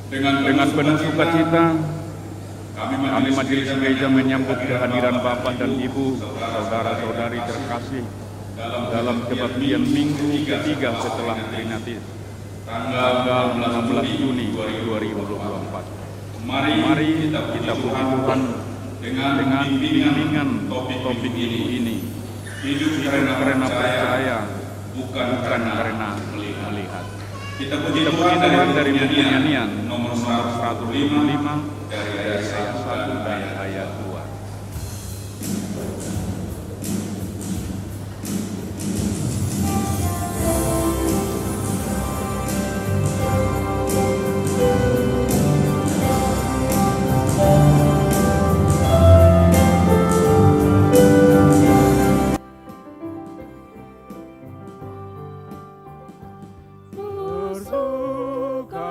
Dengan penuh sukacita, kami Majelis Gereja menyambut kehadiran Bapak dan Ibu, saudara-saudari terkasih dalam kebaktian minggu ketiga setelah Trinitatis, tanggal 16 Juni 2024. Mari kita puji Tuhan dengan bimbingan topik ini. Hidup karena percaya, bukan karena melihat. Kita puji Tuhan dari buku nyanyian nomor 105 dari ayat 1 dan ayat 2.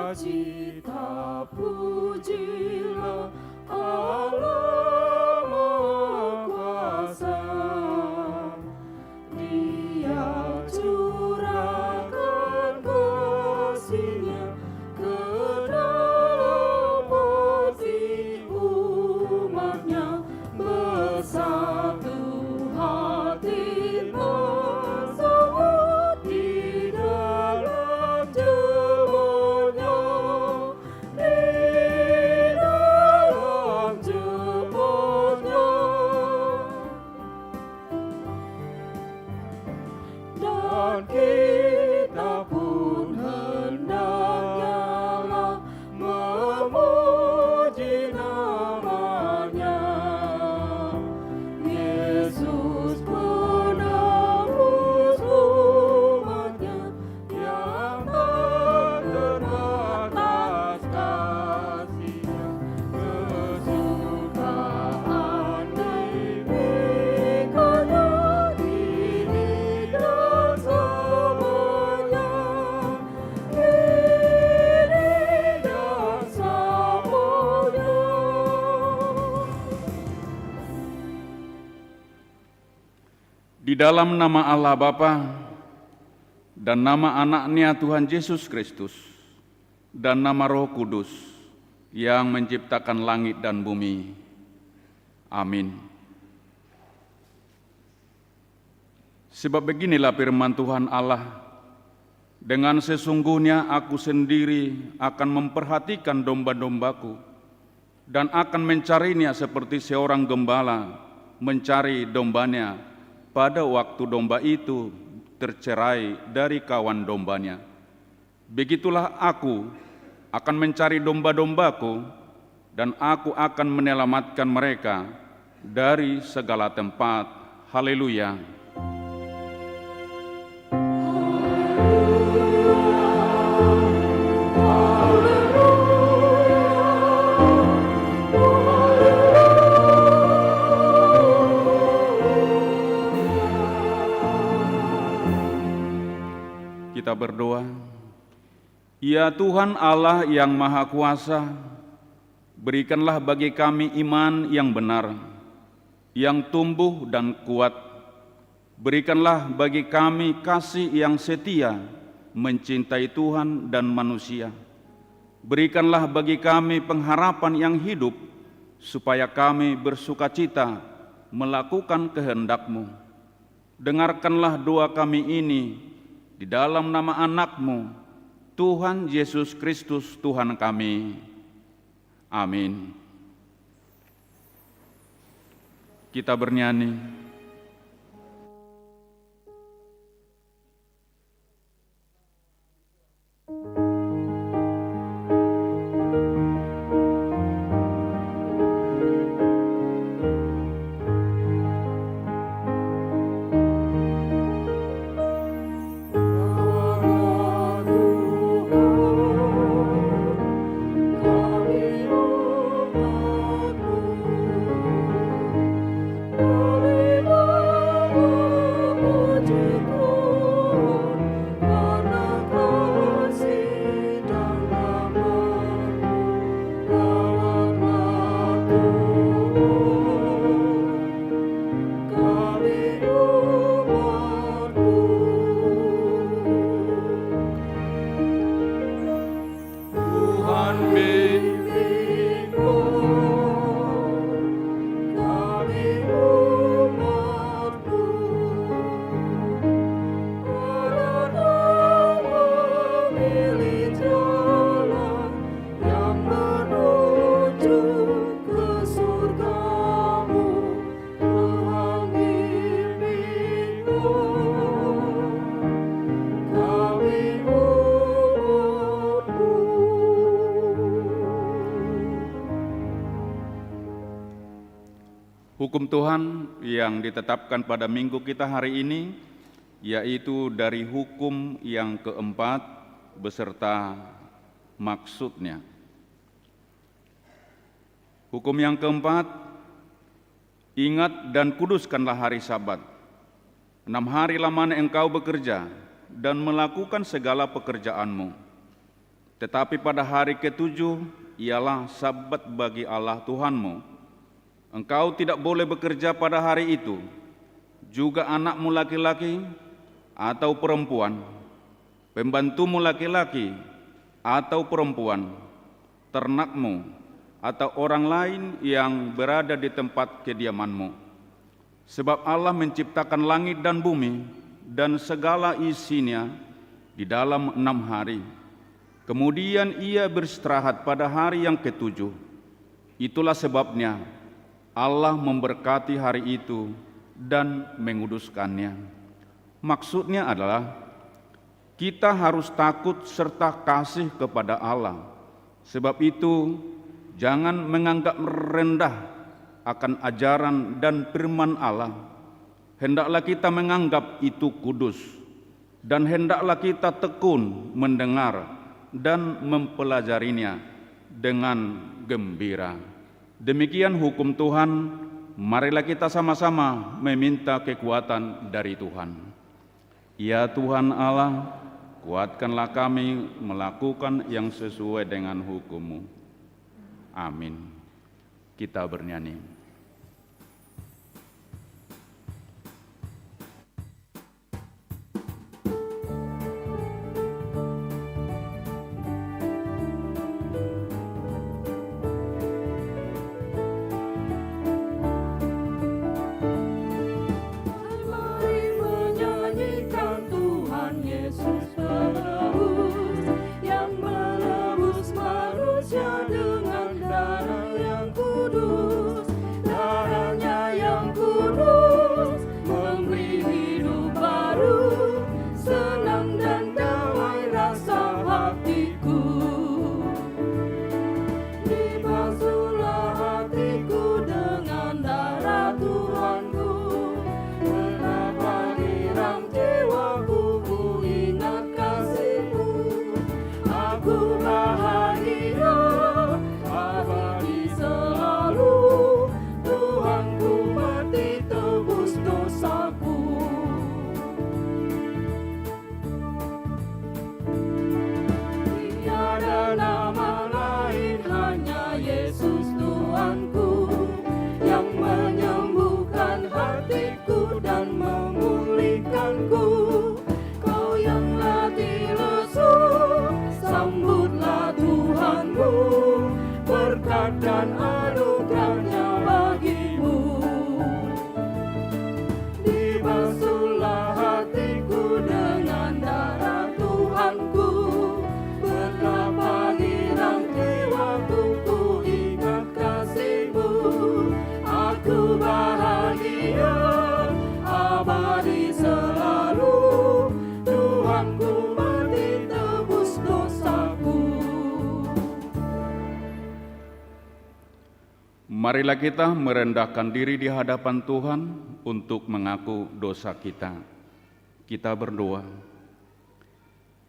Bersukacita pujilah Allah Maha Kuasa, Dia curahkan kasih-Nya ke dalam hati umat-Nya, bersatu hati bersama di dalam jemaat-Nya, di dalam jemaat-Nya. Dan kita pun hendaknya memuji nama-Nya, Yesus penebus umat-Nya yang atas kasih-Nya, kesukaan diberikannya kini dan selamanya, kini dan selamanya. Di dalam nama Allah Bapa dan nama Anak-Nya Tuhan Yesus Kristus dan nama Roh Kudus yang menciptakan langit dan bumi. Amin. Sebab beginilah firman Tuhan Allah, dengan sesungguhnya aku sendiri akan memperhatikan domba-dombaku dan akan mencarinya seperti seorang gembala mencari dombanya pada waktu domba itu tercerai dari kawan dombanya. Begitulah aku akan mencari domba-dombaku dan aku akan menyelamatkan mereka dari segala tempat. Haleluya. Kita berdoa. Ya Tuhan Allah yang Maha Kuasa, berikanlah bagi kami iman yang benar, yang tumbuh dan kuat. Berikanlah bagi kami kasih yang setia, mencintai Tuhan dan manusia. Berikanlah bagi kami pengharapan yang hidup, supaya kami bersukacita melakukan kehendak-Mu. Dengarkanlah doa kami ini di dalam nama Anak-Mu, Tuhan Yesus Kristus Tuhan kami. Amin. Kita bernyanyi. Kami Hukum Tuhan yang ditetapkan pada minggu kita hari ini, yaitu dari hukum yang keempat beserta maksudnya. Hukum yang keempat, ingat dan kuduskanlah hari Sabat. 6 hari lamanya engkau bekerja dan melakukan segala pekerjaanmu. Tetapi pada hari ketujuh ialah Sabat bagi Allah Tuhanmu. Engkau tidak boleh bekerja pada hari itu, juga anakmu laki-laki atau perempuan, pembantumu laki-laki atau perempuan, ternakmu, atau orang lain yang berada di tempat kediamanmu. Sebab Allah menciptakan langit dan bumi dan segala isinya di dalam 6 hari. Kemudian Ia beristirahat pada hari yang ketujuh. Itulah sebabnya Allah memberkati hari itu dan menguduskannya. Maksudnya adalah kita harus takut serta kasih kepada Allah. Sebab itu jangan menganggap rendah akan ajaran dan firman Allah. Hendaklah kita menganggap itu kudus, dan hendaklah kita tekun mendengar dan mempelajarinya dengan gembira. Demikian hukum Tuhan, marilah kita sama-sama meminta kekuatan dari Tuhan. Ya Tuhan Allah, kuatkanlah kami melakukan yang sesuai dengan hukum-Mu. Amin. Kita bernyanyi. Dan anugerahnya bagimu. Dibasuhlah hatiku dengan darah Tuhanku. Betapa girang jiwaku ku ingat kasih-Mu. Aku bahagia abadi selalu. Tuhanku mati tebus dosaku. Marilah kita merendahkan diri di hadapan Tuhan untuk mengaku dosa kita. Kita berdoa.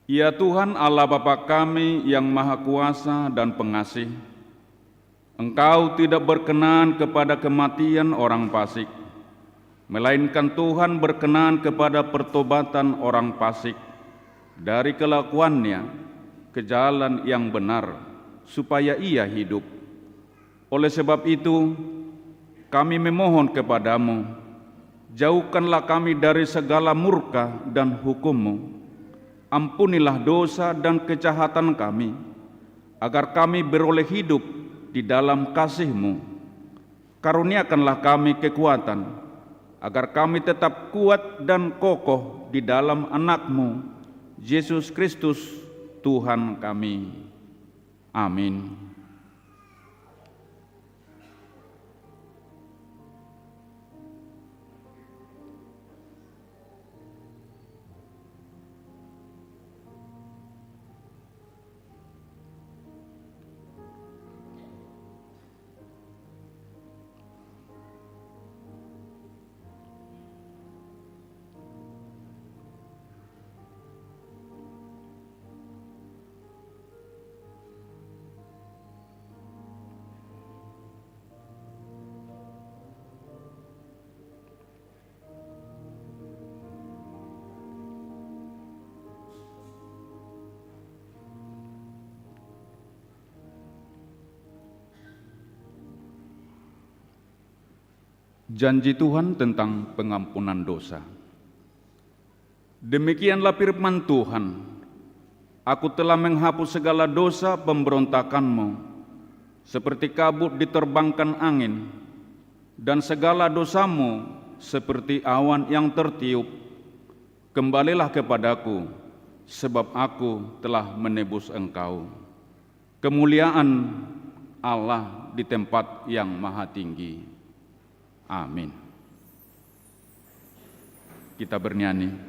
Ya Tuhan Allah Bapa kami yang Maha Kuasa dan Pengasih, Engkau tidak berkenan kepada kematian orang fasik, melainkan Tuhan berkenan kepada pertobatan orang fasik dari kelakuannya ke jalan yang benar, supaya ia hidup. Oleh sebab itu, kami memohon kepadamu, jauhkanlah kami dari segala murka dan hukum-Mu. Ampunilah dosa dan kejahatan kami, agar kami beroleh hidup di dalam kasih-Mu. Karuniakanlah kami kekuatan, agar kami tetap kuat dan kokoh di dalam Anak-Mu, Yesus Kristus, Tuhan kami. Amin. Janji Tuhan tentang pengampunan dosa. Demikianlah firman Tuhan, Aku telah menghapus segala dosa pemberontakanmu, seperti kabut diterbangkan angin, dan segala dosamu seperti awan yang tertiup. Kembalilah kepadaku, sebab aku telah menebus engkau. Kemuliaan Allah di tempat yang maha tinggi. Amin. Kita bernyanyi.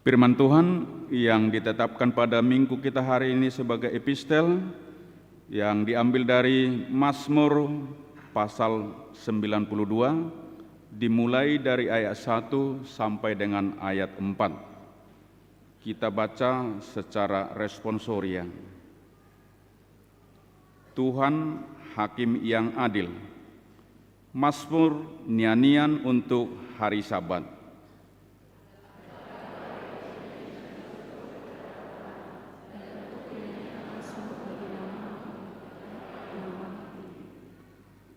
Firman Tuhan yang ditetapkan pada minggu kita hari ini sebagai epistel yang diambil dari Mazmur pasal 92 dimulai dari ayat 1 sampai dengan ayat 4. Kita baca secara responsoria. Tuhan Hakim yang adil. Mazmur nyanyian untuk hari Sabat.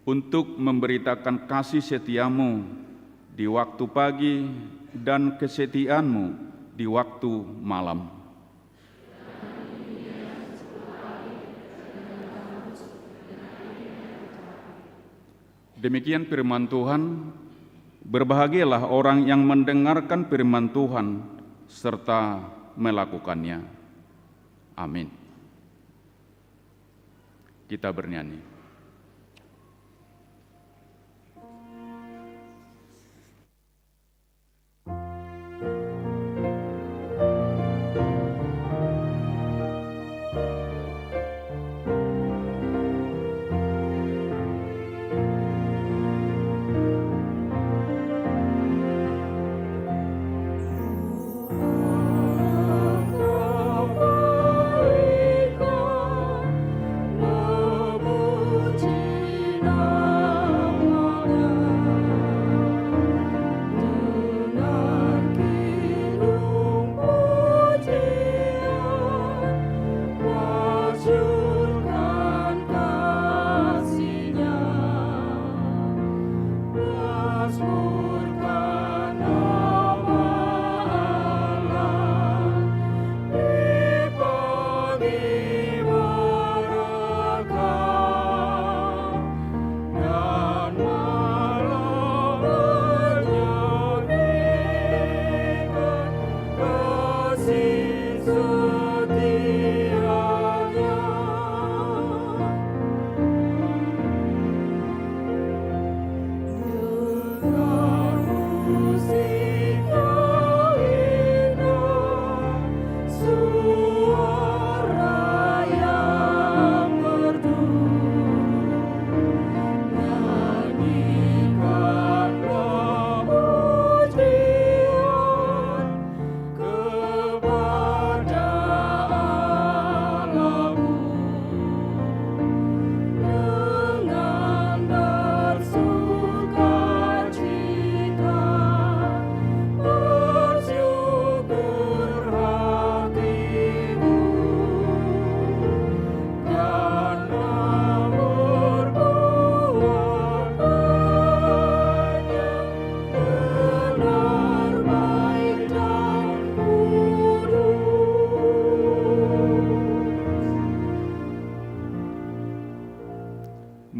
Untuk memberitakan kasih setiamu di waktu pagi dan kesetiaanmu di waktu malam. Demikian firman Tuhan, berbahagialah orang yang mendengarkan firman Tuhan serta melakukannya. Amin. Kita bernyanyi. Lebur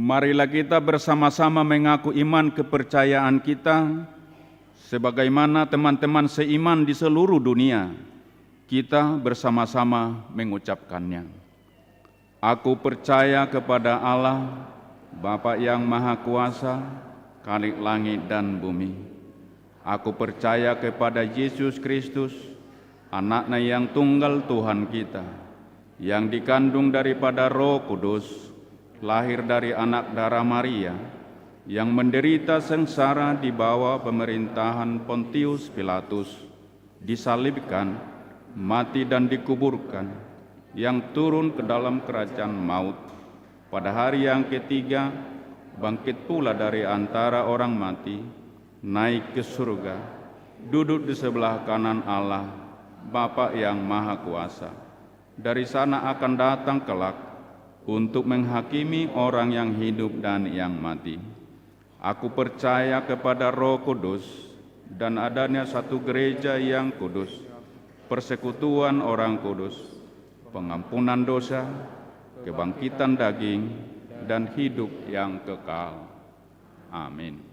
marilah kita bersama-sama mengaku iman kepercayaan kita, sebagaimana teman-teman seiman di seluruh dunia, kita bersama-sama mengucapkannya. Aku percaya kepada Allah, Bapa yang Maha Kuasa, Khalik langit dan bumi. Aku percaya kepada Yesus Kristus, Anak-Nya yang tunggal Tuhan kita, yang dikandung daripada Roh Kudus, lahir dari anak darah Maria, yang menderita sengsara di bawah pemerintahan Pontius Pilatus, disalibkan, mati dan dikuburkan, yang turun ke dalam kerajaan maut, pada hari yang ketiga bangkit pula dari antara orang mati, naik ke surga, duduk di sebelah kanan Allah, Bapa yang Maha Kuasa. Dari sana akan datang kelak untuk menghakimi orang yang hidup dan yang mati. Aku percaya kepada Roh Kudus dan adanya satu gereja yang kudus, persekutuan orang kudus, pengampunan dosa, kebangkitan daging, dan hidup yang kekal. Amin.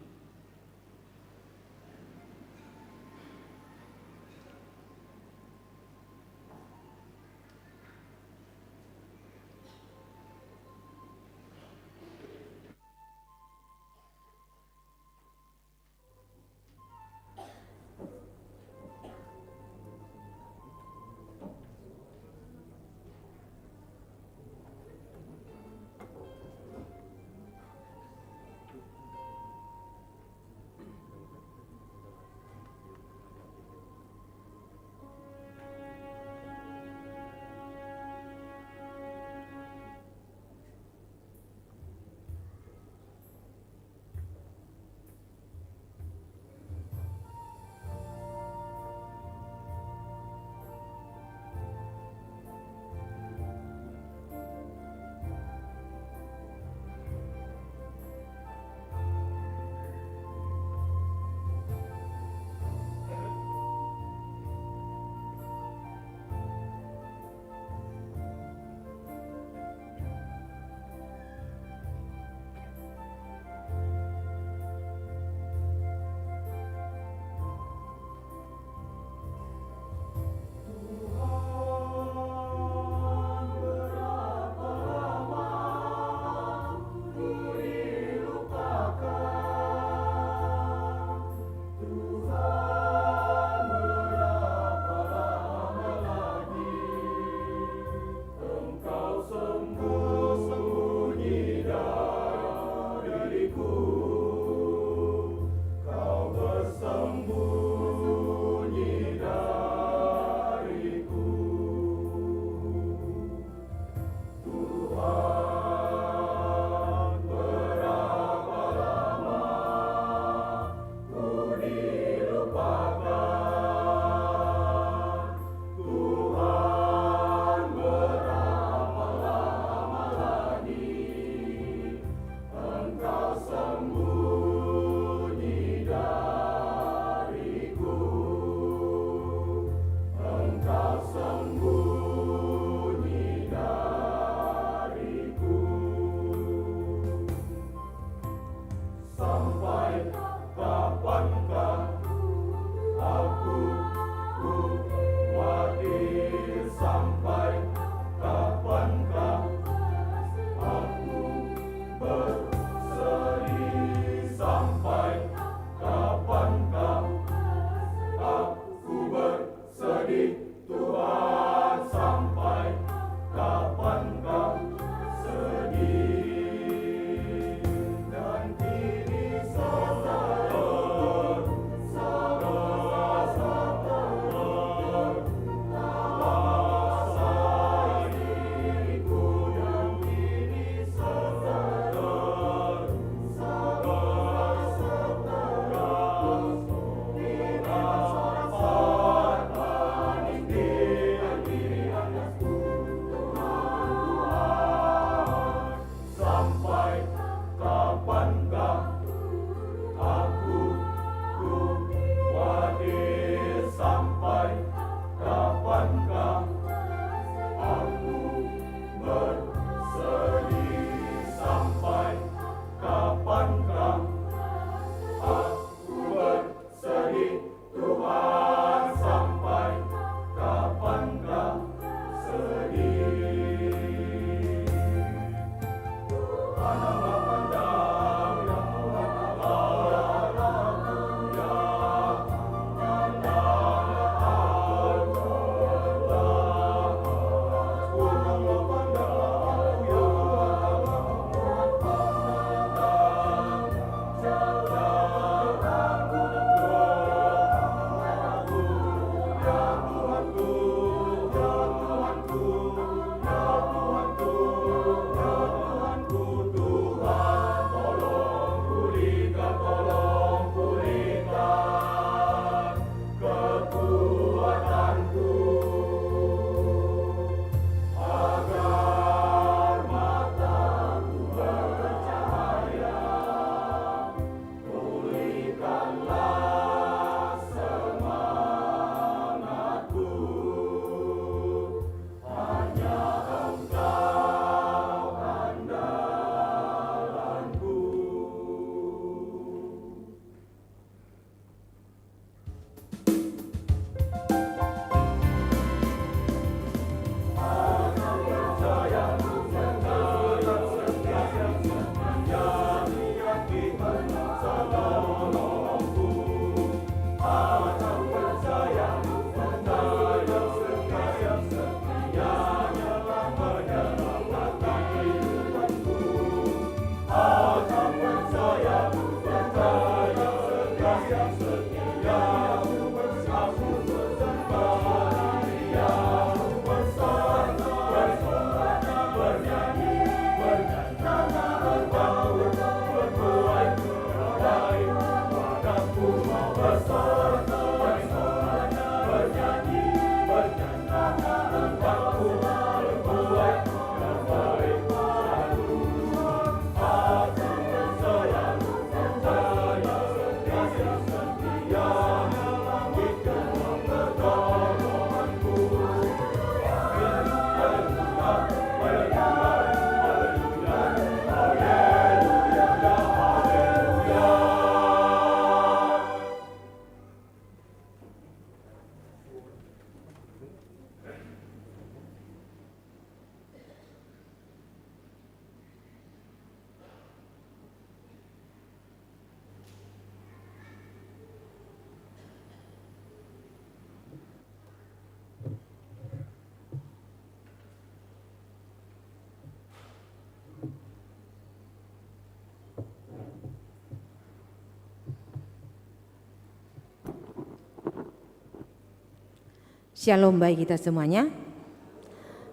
Shalom bagi kita semuanya.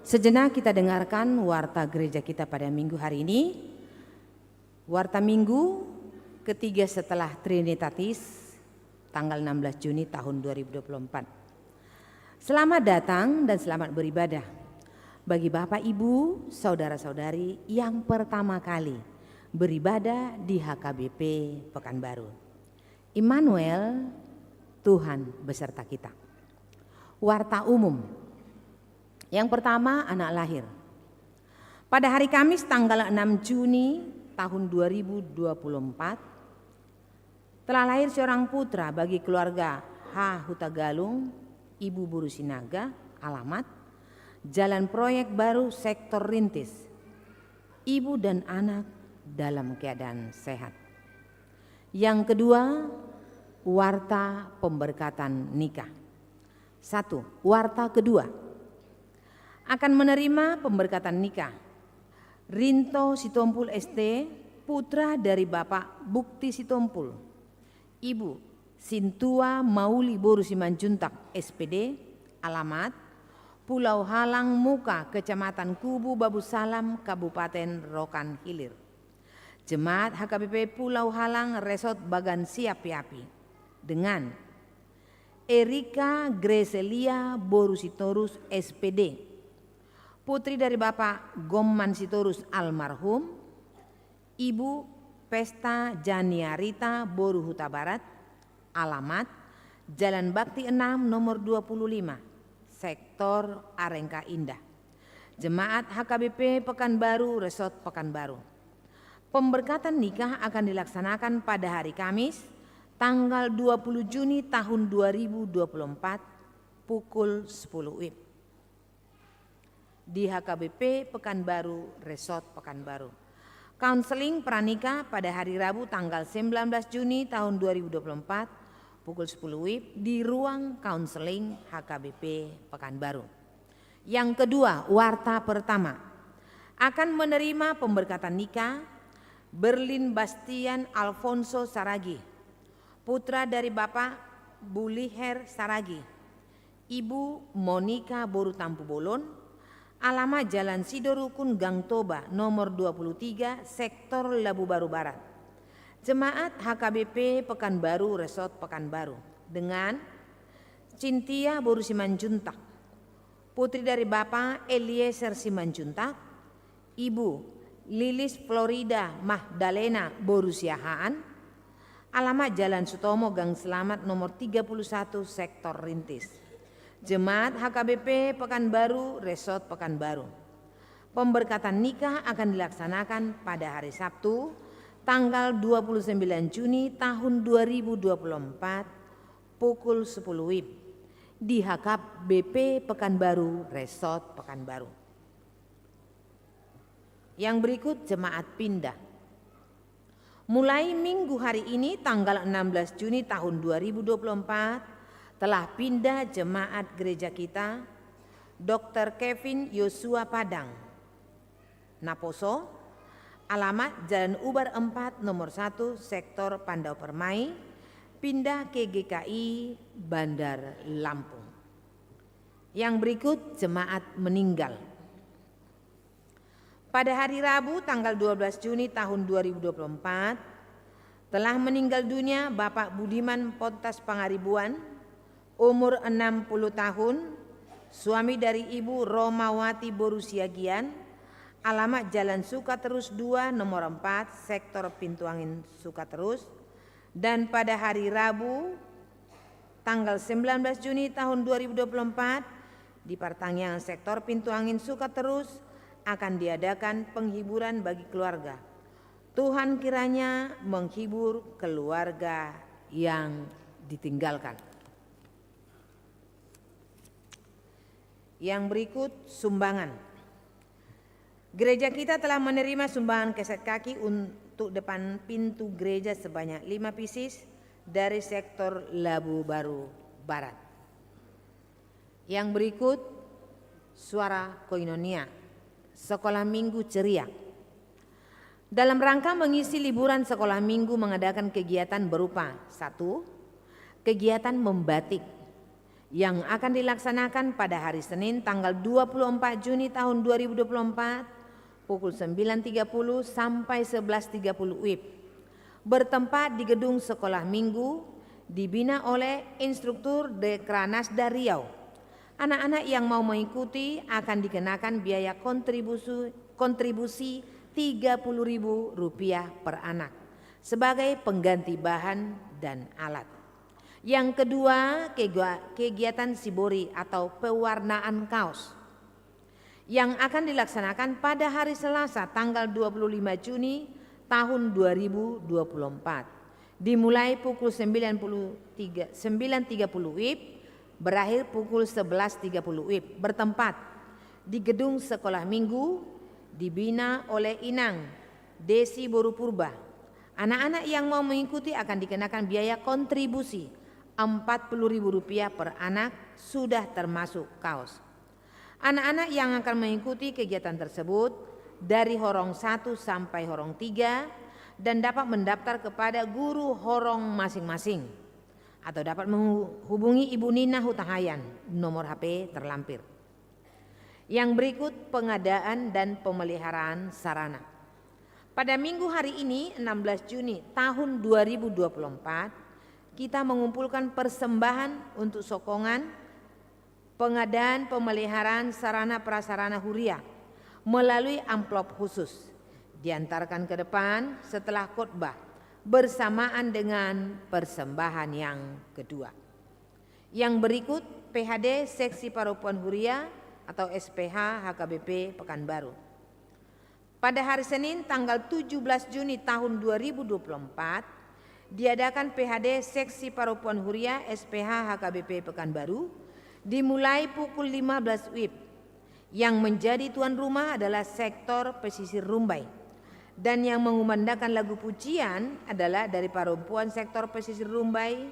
Sejenak kita dengarkan warta gereja kita pada minggu hari ini. Warta minggu ketiga setelah Trinitatis, tanggal 16 Juni tahun 2024. Selamat datang dan selamat beribadah bagi Bapak Ibu, saudara-saudari yang pertama kali beribadah di HKBP Pekanbaru. Immanuel, Tuhan beserta kita. Warta umum. Yang pertama, anak lahir. Pada hari Kamis tanggal 6 Juni tahun 2024 telah lahir seorang putra bagi keluarga H. Hutagalung, Ibu Buru Sinaga, alamat Jalan Proyek Baru Sektor Rintis. Ibu dan anak dalam keadaan sehat. Yang kedua, warta pemberkatan nikah. 1. Warta kedua akan menerima pemberkatan nikah Rinto Sitompul ST, putra dari Bapak Bukti Sitompul, Ibu Sintua Mauli Boru Simanjuntak SPD, alamat Pulau Halang Muka, Kecamatan Kubu Babu Salam, Kabupaten Rokan Hilir. Jemaat HKBP Pulau Halang Resort Bagan Siap Piapi dengan Erika Greselia Boru Sitorus SPD, putri dari Bapak Gomman Sitorus almarhum, Ibu Pesta Janiarita Boru Huta Barat, alamat Jalan Bakti 6 nomor 25, Sektor Arengka Indah. Jemaat HKBP Pekanbaru Resort Pekanbaru. Pemberkatan nikah akan dilaksanakan pada hari Kamis tanggal 20 Juni tahun 2024 pukul 10 WIB di HKBP Pekanbaru Resort Pekanbaru. Konseling pranikah pada hari Rabu tanggal 19 Juni tahun 2024 pukul 10 WIB di ruang konseling HKBP Pekanbaru. Yang kedua, warta pertama akan menerima pemberkatan nikah Berlin Bastian Alfonso Saragi, putra dari Bapak Buliher Saragi, Ibu Monika Boru Tampu Bolon, alamat Jalan Sidorukun Gang Toba nomor 23, Sektor Labu Baru Barat. Jemaat HKBP Pekanbaru Resort Pekanbaru dengan Cintia Boru Simanjuntak, putri dari Bapak Eliezer Simanjuntak, Ibu Lilis Florida Magdalena Boru Siahaan, alamat Jalan Sutomo Gang Selamat nomor 31, Sektor Rintis. Jemaat HKBP Pekanbaru Resort Pekanbaru. Pemberkatan nikah akan dilaksanakan pada hari Sabtu tanggal 29 Juni tahun 2024 pukul 10 WIB di HKBP Pekanbaru Resort Pekanbaru. Yang berikut jemaat pindah. Mulai minggu hari ini tanggal 16 Juni tahun 2024 telah pindah jemaat gereja kita Dr. Kevin Yosua Padang, Naposo, alamat Jalan Ubar 4 nomor 1 Sektor Pandau Permai, pindah ke GKI Bandar Lampung. Yang berikut jemaat meninggal. Pada hari Rabu tanggal 12 Juni tahun 2024 telah meninggal dunia Bapak Budiman Pontas Pangaribuan, umur 60 tahun, suami dari Ibu Romawati Boru Siagian, alamat Jalan Sukaterus 2 nomor 4 Sektor Pintu Angin Sukaterus. Dan pada hari Rabu tanggal 19 Juni tahun 2024 di pertanian Sektor Pintu Angin Sukaterus akan diadakan penghiburan bagi keluarga. Tuhan kiranya menghibur keluarga yang ditinggalkan. Yang berikut sumbangan. Gereja kita telah menerima sumbangan keset kaki untuk depan pintu gereja sebanyak 5 pieces dari Sektor Labu Baru Barat. Yang berikut suara koinonia. Sekolah Minggu Ceria. Dalam rangka mengisi liburan sekolah minggu mengadakan kegiatan berupa 1. Kegiatan membatik yang akan dilaksanakan pada hari Senin tanggal 24 Juni tahun 2024 pukul 9.30 sampai 11.30 WIB, bertempat di gedung sekolah minggu dibina oleh instruktur Dekranasda Riau. Anak-anak yang mau mengikuti akan dikenakan biaya kontribusi Rp30.000 per anak sebagai pengganti bahan dan alat. Yang kedua, kegiatan Shibori atau pewarnaan kaos yang akan dilaksanakan pada hari Selasa tanggal 25 Juni tahun 2024. Dimulai pukul 9.30 WIB, berakhir pukul 11.30 WIB, bertempat di gedung sekolah minggu dibina oleh Inang Desi Boru Purba. Anak-anak yang mau mengikuti akan dikenakan biaya kontribusi Rp40.000 per anak, sudah termasuk kaos. Anak-anak yang akan mengikuti kegiatan tersebut dari Horong 1 sampai Horong 3 dan dapat mendaftar kepada guru Horong masing-masing atau dapat menghubungi Ibu Nina Hutahayan, nomor HP terlampir. Yang berikut pengadaan dan pemeliharaan sarana. Pada minggu hari ini 16 Juni tahun 2024 kita mengumpulkan persembahan untuk sokongan pengadaan pemeliharaan sarana prasarana Huria melalui amplop khusus, diantarkan ke depan setelah khotbah bersamaan dengan persembahan yang kedua. Yang berikut PHD Seksi Paropuan Huria atau SPH HKBP Pekanbaru. Pada hari Senin tanggal 17 Juni tahun 2024 diadakan PHD Seksi Paropuan Huria SPH HKBP Pekanbaru dimulai pukul 15 WIB. Yang menjadi tuan rumah adalah sektor pesisir Rumbai, dan yang mengumandangkan lagu pujian adalah dari Paropuan sektor pesisir Rumbai,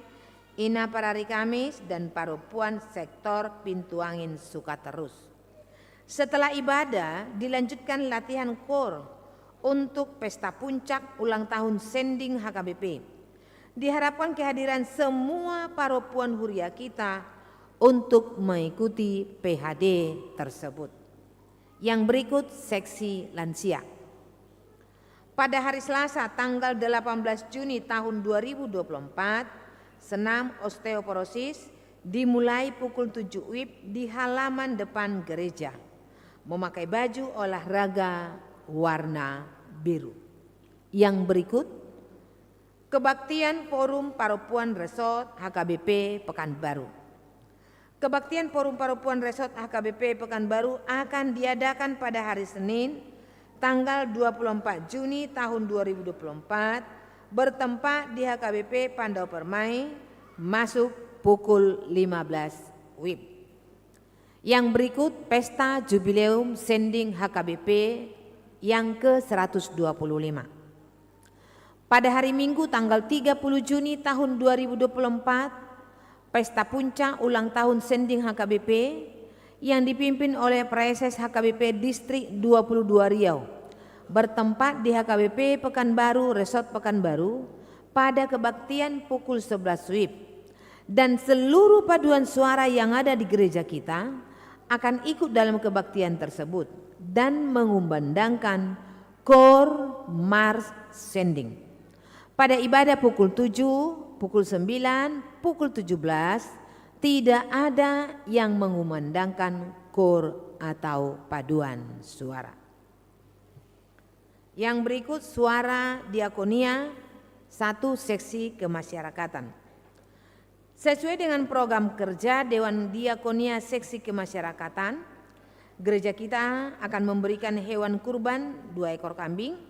Ina Parari Kamis, dan Paropuan sektor Pintu Angin Sukaterus. Setelah ibadah dilanjutkan latihan kor untuk pesta puncak ulang tahun Sending HKBP. Diharapkan kehadiran semua paropuan Huria kita untuk mengikuti PHD tersebut. Yang berikut seksi lansia. Pada hari Selasa tanggal 18 Juni tahun 2024, senam osteoporosis dimulai pukul 7 WIB di halaman depan gereja, memakai baju olahraga warna biru. Yang berikut kebaktian Forum Paropuan Resort HKBP Pekanbaru. Kebaktian Forum Paropuan Resort HKBP Pekanbaru akan diadakan pada hari Senin tanggal 24 Juni tahun 2024 bertempat di HKBP Pandau Permai, masuk pukul 15 WIB. Yang berikut pesta Jubileum Sending HKBP yang ke-125. Pada hari Minggu tanggal 30 Juni tahun 2024, pesta puncak ulang tahun Sending HKBP yang dipimpin oleh Preses HKBP Distrik 22 Riau bertempat di HKBP Pekanbaru Resort Pekanbaru pada kebaktian pukul 11 WIB, dan seluruh paduan suara yang ada di gereja kita akan ikut dalam kebaktian tersebut dan mengumandangkan Kor Mars Sending. Pada ibadah pukul 7, pukul 9, pukul 17 tidak ada yang mengumandangkan kor atau paduan suara. Yang berikut suara diakonia 1 seksi kemasyarakatan. Sesuai dengan program kerja Dewan Diakonia Seksi Kemasyarakatan, gereja kita akan memberikan hewan kurban 2 ekor kambing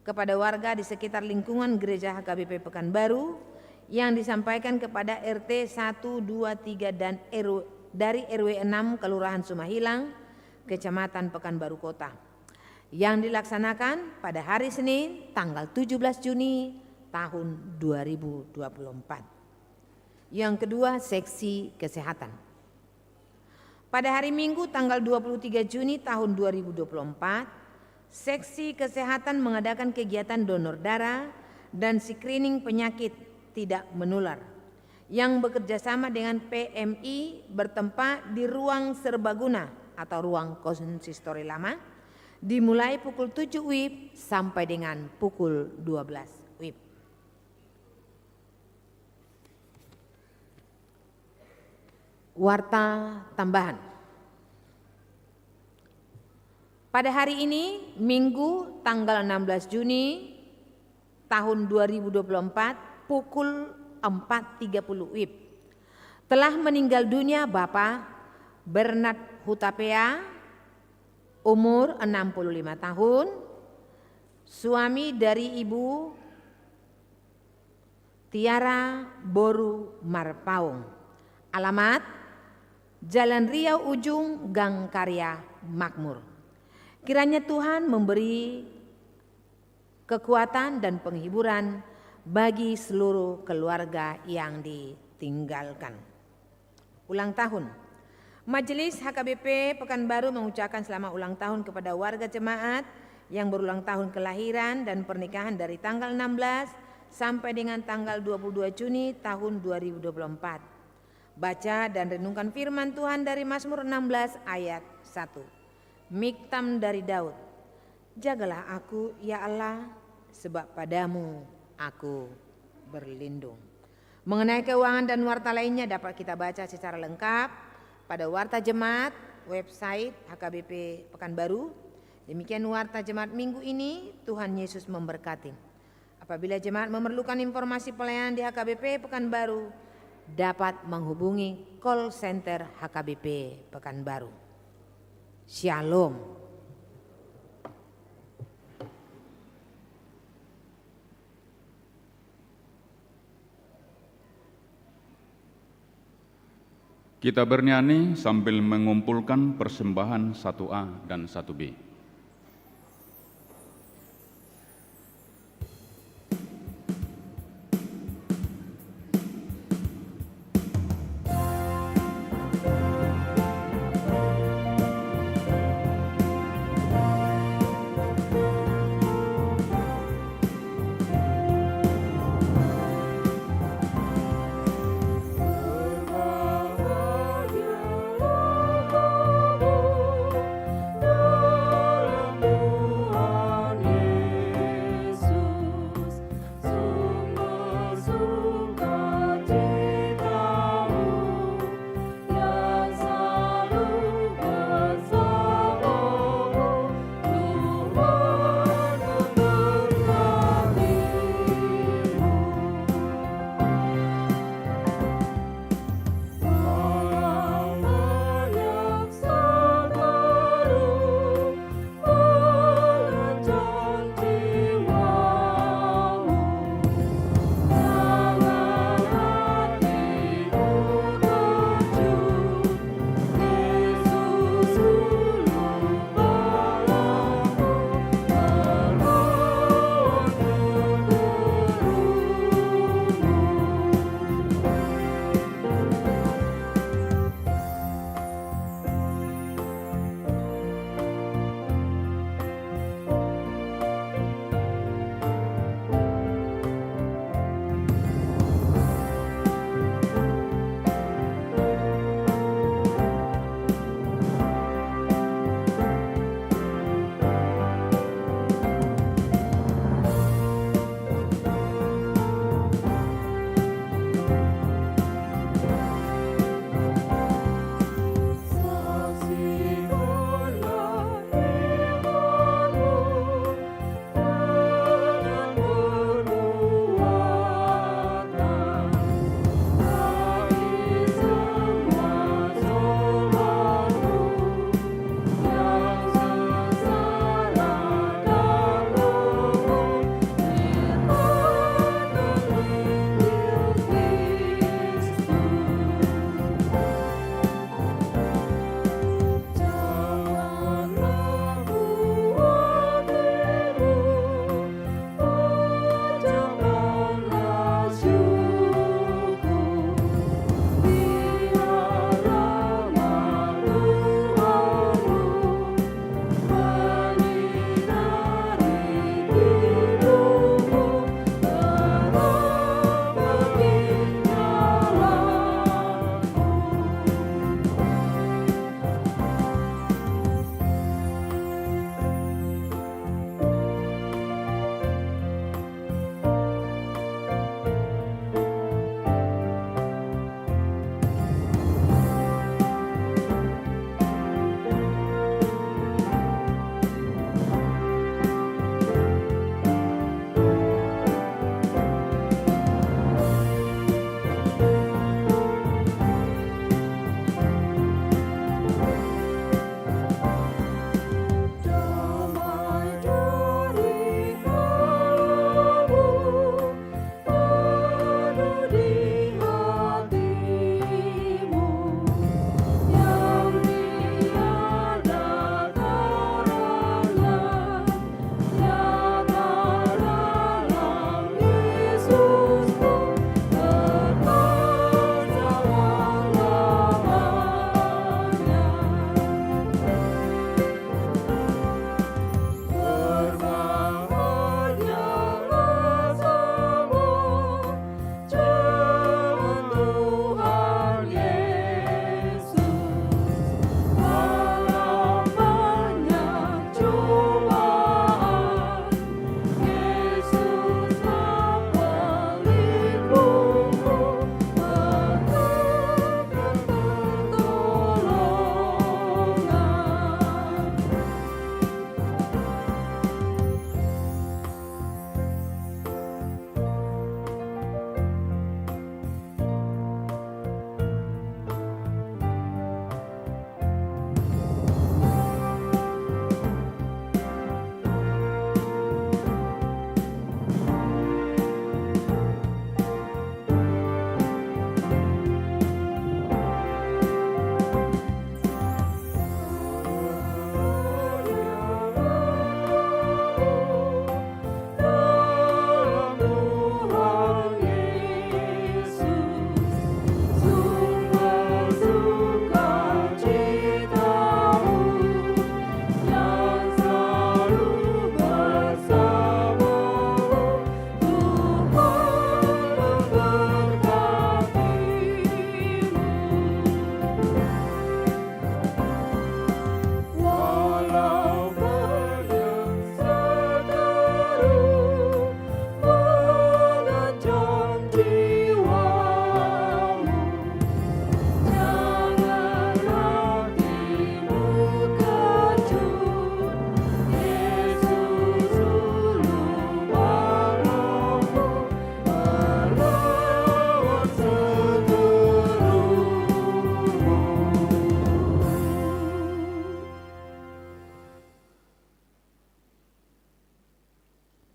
kepada warga di sekitar lingkungan gereja HKBP Pekanbaru yang disampaikan kepada RT 1, 2, 3 dan dari RW 6 Kelurahan Sumahilang, Kecamatan Pekanbaru Kota, yang dilaksanakan pada hari Senin tanggal 17 Juni tahun 2024. Yang kedua, seksi kesehatan. Pada hari Minggu tanggal 23 Juni tahun 2024, Seksi Kesehatan mengadakan kegiatan donor darah dan screening penyakit tidak menular yang bekerjasama dengan PMI bertempat di ruang serbaguna atau ruang konsistori lama, dimulai pukul 7 WIB sampai dengan pukul 12 WIB. Warta tambahan. Pada hari ini, Minggu tanggal 16 Juni tahun 2024 pukul 4.30 WIB, telah meninggal dunia Bapak Bernard Hutapea, umur 65 tahun, suami dari Ibu Tiara Boru Marpaung, alamat Jalan Riau Ujung, Gang Karya Makmur. Kiranya Tuhan memberi kekuatan dan penghiburan bagi seluruh keluarga yang ditinggalkan. Ulang tahun. Majelis HKBP Pekanbaru mengucapkan selamat ulang tahun kepada warga jemaat yang berulang tahun kelahiran dan pernikahan dari tanggal 16 sampai dengan tanggal 22 Juni tahun 2024. Baca dan renungkan firman Tuhan dari Mazmur 16 ayat 1. Miktam dari Daud. Jagalah aku ya Allah, sebab padamu aku berlindung. Mengenai keuangan dan warta lainnya dapat kita baca secara lengkap pada Warta Jemaat website HKBP Pekanbaru. Demikian Warta Jemaat minggu ini, Tuhan Yesus memberkati. Apabila jemaat memerlukan informasi pelayanan di HKBP Pekanbaru, dapat menghubungi call center HKBP Pekanbaru. Shalom. Kita bernyanyi sambil mengumpulkan persembahan 1A dan 1B. Berbahagialah kamu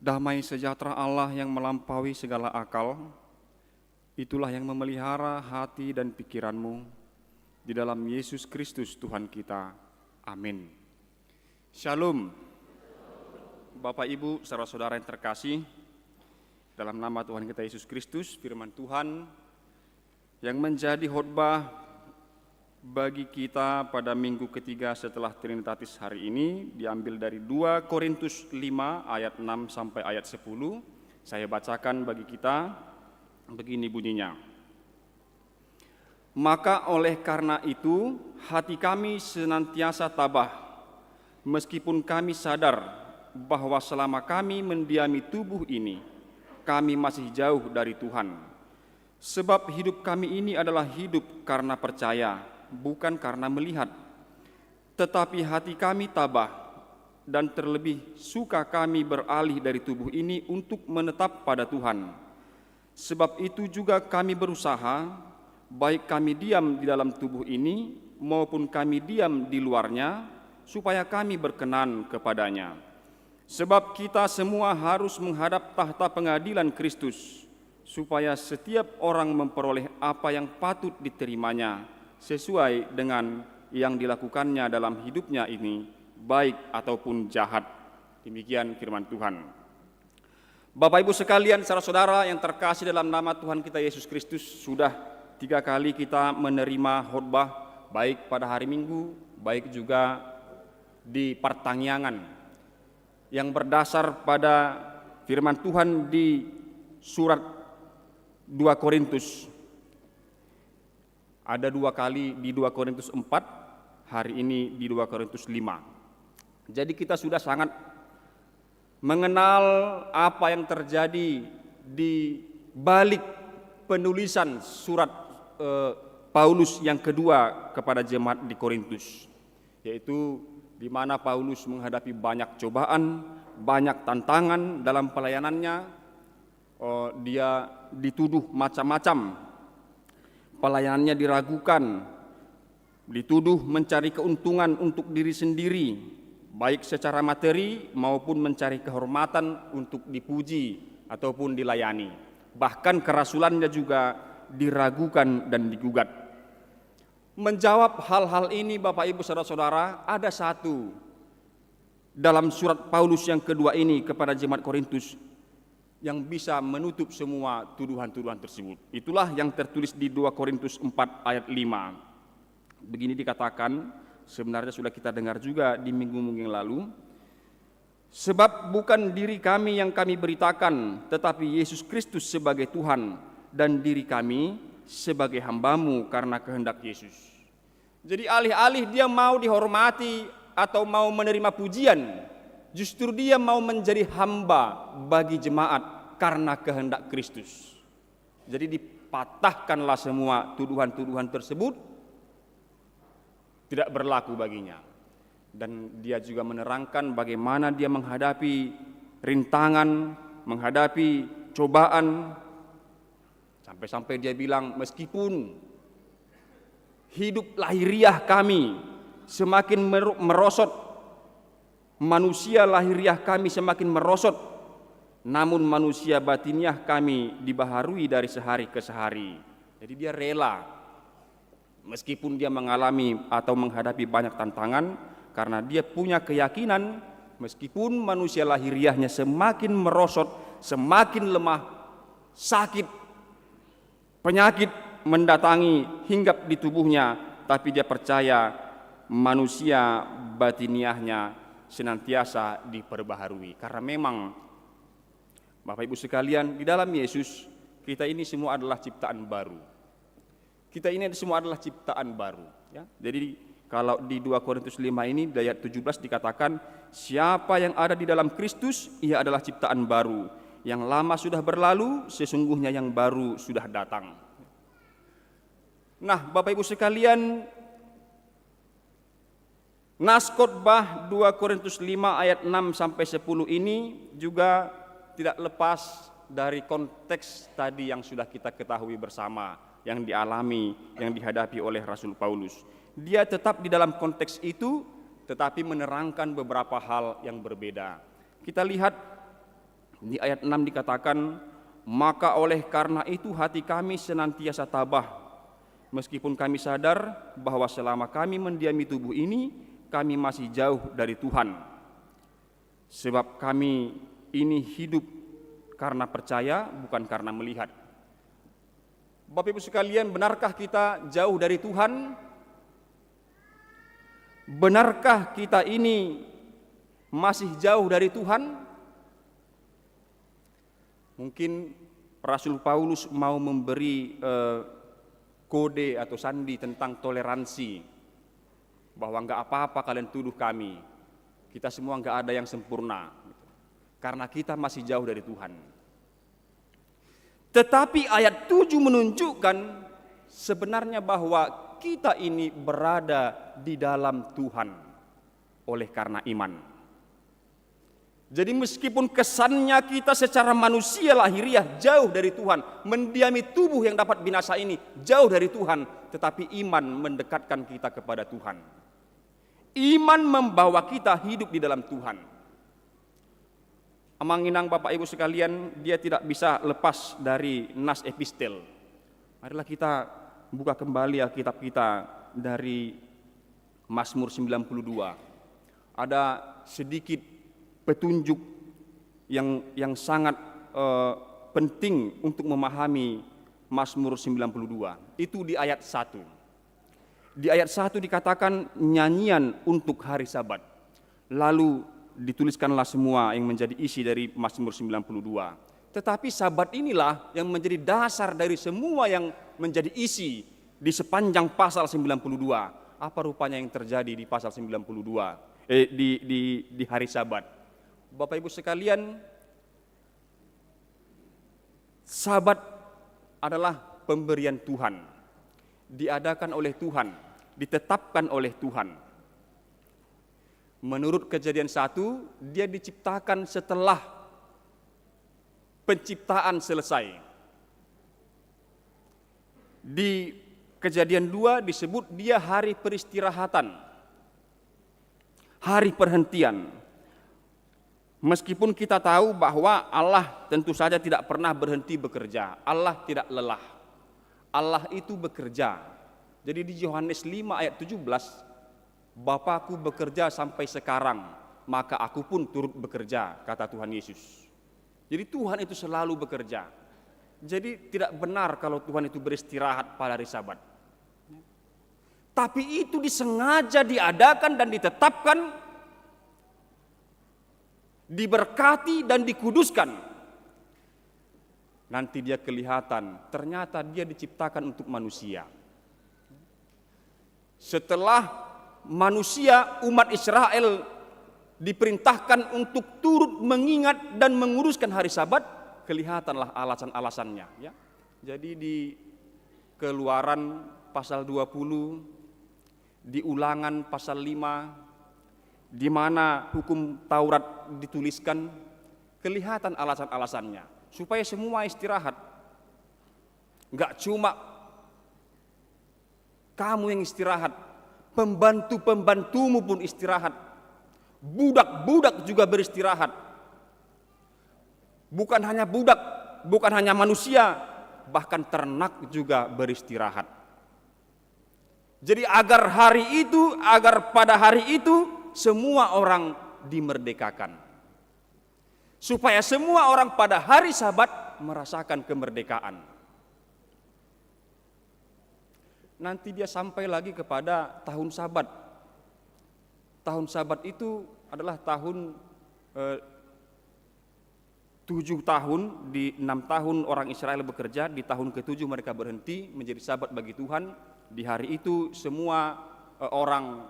damai sejahtera Allah yang melampaui segala akal, itulah yang memelihara hati dan pikiranmu di dalam Yesus Kristus Tuhan kita. Amin. Shalom. Bapak, Ibu, saudara-saudara yang terkasih, dalam nama Tuhan kita Yesus Kristus, firman Tuhan yang menjadi khotbah bagi kita pada minggu ketiga setelah Trinitatis hari ini diambil dari 2 Korintus 5 ayat 6 sampai ayat 10. Saya bacakan bagi kita, begini bunyinya. Maka oleh karena itu hati kami senantiasa tabah, meskipun kami sadar bahwa selama kami mendiami tubuh ini, kami masih jauh dari Tuhan. Sebab hidup kami ini adalah hidup karena percaya, bukan karena melihat. Tetapi hati kami tabah, dan terlebih suka kami beralih dari tubuh ini untuk menetap pada Tuhan. Sebab itu juga kami berusaha, baik kami diam di dalam tubuh ini maupun kami diam di luarnya, supaya kami berkenan kepadanya. Sebab kita semua harus menghadap tahta pengadilan Kristus, supaya setiap orang memperoleh apa yang patut diterimanya sesuai dengan yang dilakukannya dalam hidupnya ini, baik ataupun jahat. Demikian firman Tuhan. Bapak Ibu sekalian, saudara-saudara yang terkasih dalam nama Tuhan kita Yesus Kristus, sudah 3 kali kita menerima khotbah, baik pada hari Minggu, baik juga di pertangyangan, yang berdasar pada firman Tuhan di surat 2 Korintus. Ada 2 kali di 2 Korintus 4, hari ini di 2 Korintus 5. Jadi kita sudah sangat mengenal apa yang terjadi di balik penulisan surat Paulus yang kedua kepada jemaat di Korintus, yaitu di mana Paulus menghadapi banyak cobaan, banyak tantangan dalam pelayanannya. Dia dituduh macam-macam. Pelayanannya diragukan, dituduh mencari keuntungan untuk diri sendiri, baik secara materi maupun mencari kehormatan untuk dipuji ataupun dilayani. Bahkan kerasulannya juga diragukan dan digugat. Menjawab hal-hal ini, Bapak Ibu saudara-saudara, ada satu dalam surat Paulus yang kedua ini kepada jemaat Korintus yang bisa menutup semua tuduhan-tuduhan tersebut. Itulah yang tertulis di 2 Korintus 4 ayat 5. Begini dikatakan, sebenarnya sudah kita dengar juga di minggu-minggu yang lalu. Sebab bukan diri kami yang kami beritakan, tetapi Yesus Kristus sebagai Tuhan, dan diri kami sebagai hamba-Mu karena kehendak Yesus. Jadi alih-alih dia mau dihormati atau mau menerima pujian, justru dia mau menjadi hamba bagi jemaat karena kehendak Kristus. Jadi dipatahkanlah semua tuduhan-tuduhan tersebut, tidak berlaku baginya. Dan dia juga menerangkan bagaimana dia menghadapi rintangan, menghadapi cobaan, sampai-sampai dia bilang, meskipun hidup lahiriah kami semakin merosot, manusia lahiriah kami semakin merosot, namun manusia batiniah kami dibaharui dari sehari ke sehari. Jadi dia rela, meskipun dia mengalami atau menghadapi banyak tantangan, karena dia punya keyakinan meskipun manusia lahiriahnya semakin merosot, semakin lemah, sakit, penyakit mendatangi hinggap di tubuhnya, tapi dia percaya manusia batiniahnya senantiasa diperbaharui. Karena memang Bapak Ibu sekalian, di dalam Yesus kita ini semua adalah ciptaan baru. Kita ini semua adalah ciptaan baru, ya. Jadi kalau di 2 Korintus 5 ini di ayat 17 dikatakan, siapa yang ada di dalam Kristus, ia adalah ciptaan baru. Yang lama sudah berlalu, sesungguhnya yang baru sudah datang. Nah, Bapak Ibu sekalian, nas khotbah 2 Korintus 5 ayat 6 sampai 10 ini juga tidak lepas dari konteks tadi yang sudah kita ketahui bersama, yang dialami, yang dihadapi oleh Rasul Paulus. Dia tetap di dalam konteks itu, tetapi menerangkan beberapa hal yang berbeda. Kita lihat Di ayat 6 dikatakan, maka oleh karena itu hati kami senantiasa tabah, meskipun kami sadar bahwa selama kami mendiami tubuh ini, kami masih jauh dari Tuhan. Sebab kami ini hidup karena percaya, bukan karena melihat. Bapak Ibu sekalian, benarkah kita jauh dari Tuhan? Benarkah kita ini masih jauh dari Tuhan? Mungkin Rasul Paulus mau memberi kode atau sandi tentang toleransi, bahwa enggak apa-apa kalian tuduh kami, kita semua enggak ada yang sempurna, karena kita masih jauh dari Tuhan. Tetapi ayat 7 menunjukkan sebenarnya bahwa kita ini berada di dalam Tuhan oleh karena iman. Jadi meskipun kesannya kita secara manusia lahiriah jauh dari Tuhan, mendiami tubuh yang dapat binasa ini jauh dari Tuhan, tetapi iman mendekatkan kita kepada Tuhan. Iman membawa kita hidup di dalam Tuhan. Amanginang Bapak Ibu sekalian, dia tidak bisa lepas dari nas epistel. Marilah kita buka kembali Alkitab kita dari Mazmur 92. Ada sedikit petunjuk yang sangat penting untuk memahami Mazmur 92. Itu di ayat 1. Di ayat 1 dikatakan nyanyian untuk hari Sabat. Lalu dituliskanlah semua yang menjadi isi dari Mazmur 92. Tetapi Sabat inilah yang menjadi dasar dari semua yang menjadi isi di sepanjang pasal 92. Apa rupanya yang terjadi di pasal 92? Di hari Sabat. Bapak Ibu sekalian, Sabat adalah pemberian Tuhan, diadakan oleh Tuhan, ditetapkan oleh Tuhan. Menurut Kejadian 1, dia diciptakan setelah penciptaan selesai. Di Kejadian 2 disebut dia hari peristirahatan, hari perhentian. Meskipun kita tahu bahwa Allah tentu saja tidak pernah berhenti bekerja, Allah tidak lelah, Allah itu bekerja. Jadi di Yohanes 5 ayat 17, Bapakku bekerja sampai sekarang, maka aku pun turut bekerja, kata Tuhan Yesus. Jadi Tuhan itu selalu bekerja. Jadi tidak benar kalau Tuhan itu beristirahat pada hari Sabat. Tapi itu disengaja diadakan dan ditetapkan, diberkati dan dikuduskan. Nanti dia kelihatan, ternyata dia diciptakan untuk manusia. Setelah manusia, umat Israel diperintahkan untuk turut mengingat dan menguruskan hari Sabat, kelihatanlah alasan-alasannya. Ya. Jadi di Keluaran pasal 20, di Ulangan pasal 5, di mana hukum Taurat dituliskan, kelihatan alasan-alasannya supaya semua istirahat. Enggak cuma kamu yang istirahat, pembantu-pembantumu pun istirahat, budak-budak juga beristirahat. Bukan hanya budak, bukan hanya manusia, bahkan ternak juga beristirahat. Jadi agar pada hari itu semua orang dimerdekakan. Supaya semua orang pada hari Sabat merasakan kemerdekaan. Nanti dia sampai lagi kepada tahun Sabat. Tahun Sabat itu adalah tahun 7 tahun, di 6 tahun orang Israel bekerja, di tahun ke-7 mereka berhenti menjadi Sabat bagi Tuhan. Di hari itu semua orang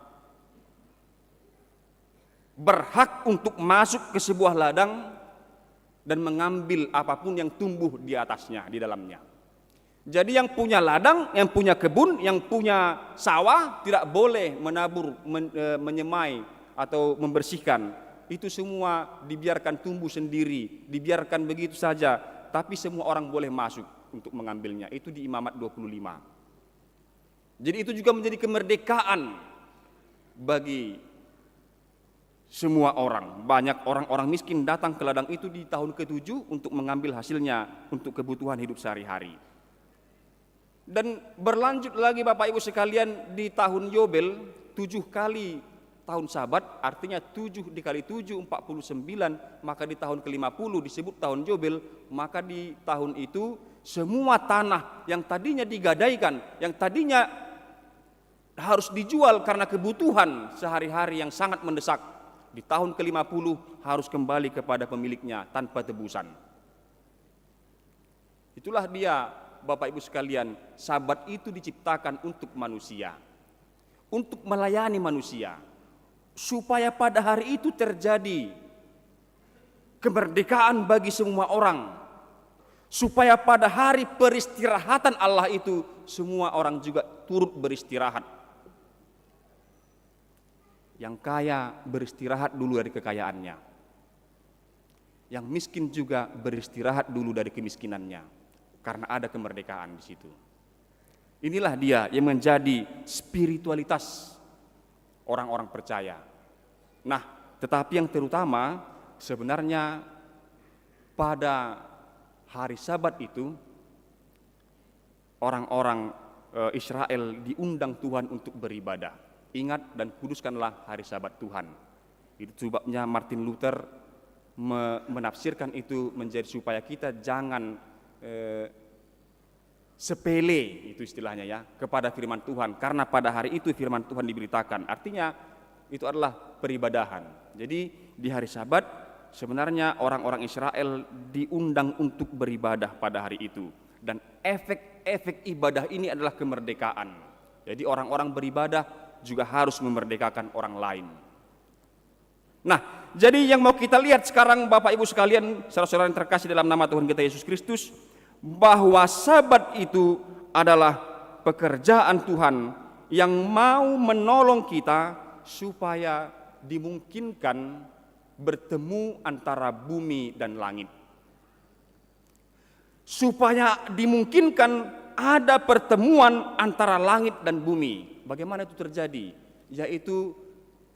berhak untuk masuk ke sebuah ladang dan mengambil apapun yang tumbuh di atasnya, di dalamnya. Jadi yang punya ladang, yang punya kebun, yang punya sawah tidak boleh menabur, menyemai atau membersihkan. Itu semua dibiarkan tumbuh sendiri, dibiarkan begitu saja, tapi semua orang boleh masuk untuk mengambilnya. Itu di Imamat 25. Jadi itu juga menjadi kemerdekaan bagi semua orang. Banyak orang-orang miskin datang ke ladang itu di tahun ke-7 untuk mengambil hasilnya untuk kebutuhan hidup sehari-hari. Dan berlanjut lagi Bapak Ibu sekalian, di tahun Yobel 7 kali tahun Sabat, artinya 7 dikali 7 49, maka di tahun ke-50 disebut tahun Yobel. Maka di tahun itu semua tanah yang tadinya digadaikan, yang tadinya harus dijual karena kebutuhan sehari-hari yang sangat mendesak, di tahun ke-50 harus kembali kepada pemiliknya tanpa tebusan. Itulah dia Bapak Ibu sekalian, Sabat itu diciptakan untuk manusia, untuk melayani manusia, supaya pada hari itu terjadi kemerdekaan bagi semua orang, supaya pada hari peristirahatan Allah itu semua orang juga turut beristirahat. Yang kaya beristirahat dulu dari kekayaannya, yang miskin juga beristirahat dulu dari kemiskinannya, karena ada kemerdekaan di situ. Inilah dia yang menjadi spiritualitas orang-orang percaya. Nah, tetapi yang terutama sebenarnya pada hari Sabat itu orang-orang Israel diundang Tuhan untuk beribadah. Ingat dan kuduskanlah hari Sabat Tuhan. Itu sebabnya Martin Luther menafsirkan itu menjadi supaya kita jangan sepele, itu istilahnya ya, kepada firman Tuhan, karena pada hari itu firman Tuhan diberitakan. Artinya itu adalah peribadahan. Jadi di hari Sabat sebenarnya orang-orang Israel diundang untuk beribadah pada hari itu, dan efek ibadah ini adalah kemerdekaan. Jadi orang-orang beribadah juga harus memerdekakan orang lain. Nah, jadi yang mau kita lihat sekarang Bapak Ibu sekalian, saudara-saudara yang terkasih dalam nama Tuhan kita Yesus Kristus, bahwa Sabat itu adalah pekerjaan Tuhan yang mau menolong kita supaya dimungkinkan bertemu antara bumi dan langit. Supaya dimungkinkan ada pertemuan antara langit dan bumi. Bagaimana itu terjadi? Yaitu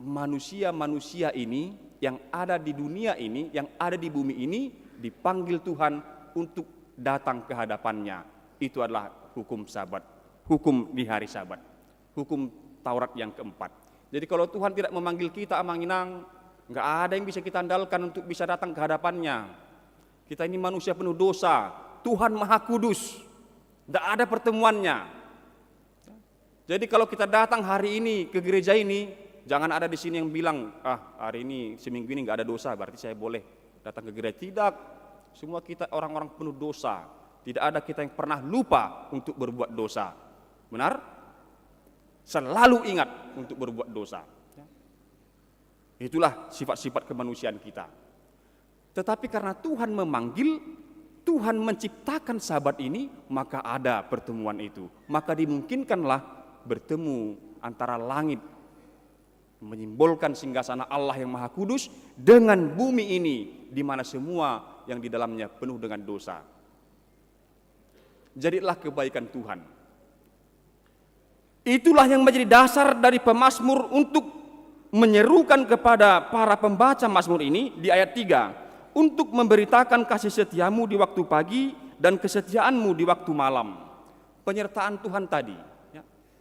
manusia-manusia ini yang ada di dunia ini, yang ada di bumi ini, dipanggil Tuhan untuk datang ke hadapannya. Itu adalah hukum Sabat, hukum di hari Sabat, hukum Taurat yang keempat. Jadi kalau Tuhan tidak memanggil kita amanginang, nggak ada yang bisa kita andalkan untuk bisa datang ke hadapannya. Kita ini manusia penuh dosa, Tuhan Maha Kudus, tidak ada pertemuannya. Jadi kalau kita datang hari ini ke gereja ini, jangan ada di sini yang bilang, hari ini seminggu ini nggak ada dosa, berarti saya boleh datang ke gereja. Tidak, semua kita orang-orang penuh dosa. Tidak ada kita yang pernah lupa untuk berbuat dosa. Benar? Selalu ingat untuk berbuat dosa. Itulah sifat-sifat kemanusiaan kita. Tetapi karena Tuhan memanggil, Tuhan menciptakan Sabat ini, maka ada pertemuan itu. Maka dimungkinkanlah bertemu antara langit, menyimbolkan singgasana Allah yang Maha Kudus, dengan bumi ini, di mana semua yang di dalamnya penuh dengan dosa. Jadilah kebaikan Tuhan. Itulah yang menjadi dasar dari pemazmur untuk menyerukan kepada para pembaca mazmur ini di ayat 3, untuk memberitakan kasih setiamu di waktu pagi dan kesetiaanmu di waktu malam. Penyertaan Tuhan tadi.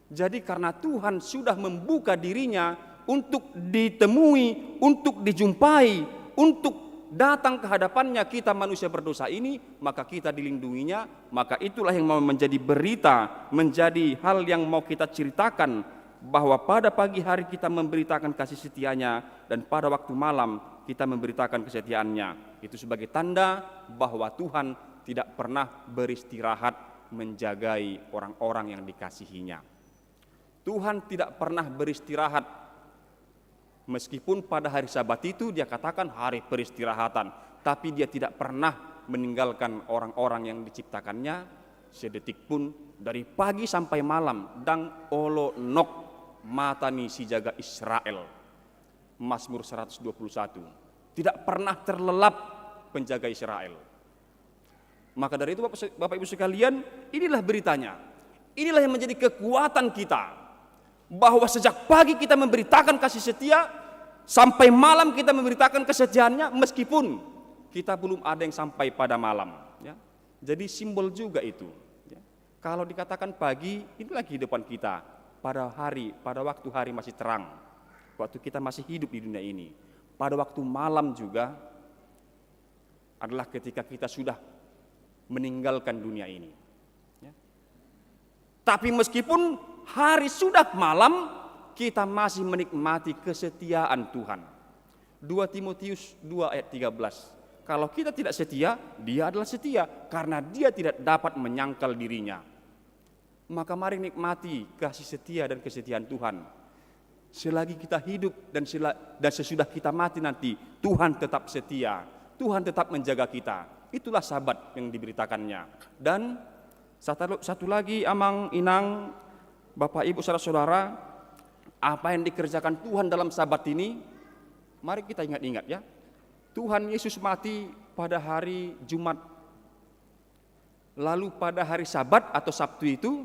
Jadi karena Tuhan sudah membuka dirinya untuk ditemui, untuk dijumpai, untuk datang ke hadapannya kita manusia berdosa ini, maka kita dilindunginya. Maka itulah yang mau menjadi berita, menjadi hal yang mau kita ceritakan, bahwa pada pagi hari kita memberitakan kasih setianya, dan pada waktu malam kita memberitakan kesetiaannya. Itu sebagai tanda bahwa Tuhan tidak pernah beristirahat menjagai orang-orang yang dikasihinya. Tuhan tidak pernah beristirahat, meskipun pada hari Sabat itu dia katakan hari peristirahatan, tapi dia tidak pernah meninggalkan orang-orang yang diciptakannya sedetik pun, dari pagi sampai malam. Dang olo nok matani si jaga Israel, Mazmur 121. Tidak pernah terlelap penjaga Israel. Maka dari itu Bapak Ibu sekalian, inilah beritanya. Inilah yang menjadi kekuatan kita, bahwa sejak pagi kita memberitakan kasih setia, sampai malam kita memberitakan kesedihannya meskipun kita belum ada yang sampai pada malam. Ya. Jadi simbol juga itu. Ya. Kalau dikatakan pagi, inilah kehidupan kita pada waktu hari masih terang, waktu kita masih hidup di dunia ini. Pada waktu malam juga adalah ketika kita sudah meninggalkan dunia ini. Ya. Tapi meskipun hari sudah malam, kita masih menikmati kesetiaan Tuhan. 2 Timotius 2 ayat 13. Kalau kita tidak setia, dia adalah setia karena dia tidak dapat menyangkal dirinya. Maka mari nikmati kasih setia dan kesetiaan Tuhan. Selagi kita hidup dan sesudah kita mati nanti, Tuhan tetap setia. Tuhan tetap menjaga kita. Itulah sahabat yang diberitakannya. Dan satu lagi, amang inang, Bapak Ibu saudara-saudara, apa yang dikerjakan Tuhan dalam sabat ini, mari kita ingat-ingat ya. Tuhan Yesus mati pada hari Jumat. Lalu pada hari Sabat atau Sabtu itu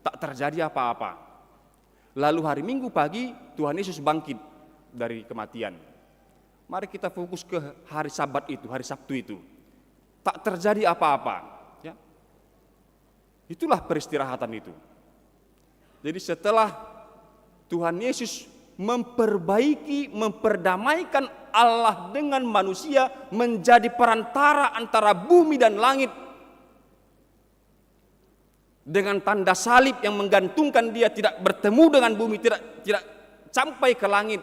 tak terjadi apa-apa. Lalu hari Minggu pagi Tuhan Yesus bangkit dari kematian. Mari kita fokus ke hari Sabat itu, hari Sabtu itu. Tak terjadi apa-apa. Ya. Itulah peristirahatan itu. Jadi setelah Tuhan Yesus memperdamaikan Allah dengan manusia, menjadi perantara antara bumi dan langit. Dengan tanda salib yang menggantungkan dia tidak bertemu dengan bumi, tidak sampai ke langit.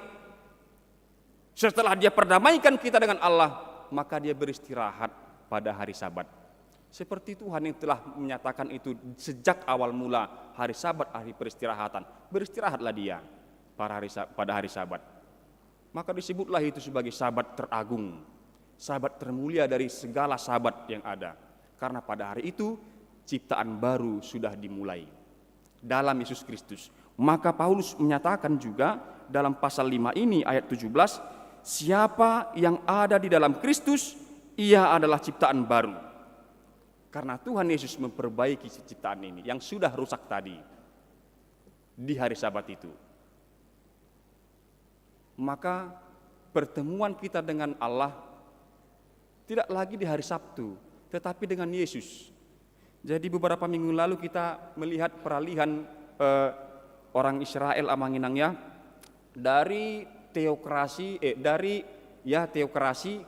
Setelah dia perdamaikan kita dengan Allah, maka dia beristirahat pada hari Sabat. Seperti Tuhan yang telah menyatakan itu sejak awal mula, hari Sabat, hari peristirahatan. Beristirahatlah dia pada hari Sabat. Maka disebutlah itu sebagai Sabat teragung, Sabat termulia dari segala Sabat yang ada. Karena pada hari itu ciptaan baru sudah dimulai dalam Yesus Kristus. Maka Paulus menyatakan juga dalam pasal 5 ini ayat 17, siapa yang ada di dalam Kristus, ia adalah ciptaan baru. Karena Tuhan Yesus memperbaiki ciptaan ini yang sudah rusak tadi di hari Sabat itu. Maka pertemuan kita dengan Allah tidak lagi di hari Sabtu, tetapi dengan Yesus. Jadi beberapa minggu lalu kita melihat peralihan orang Israel amanginangnya dari teokrasi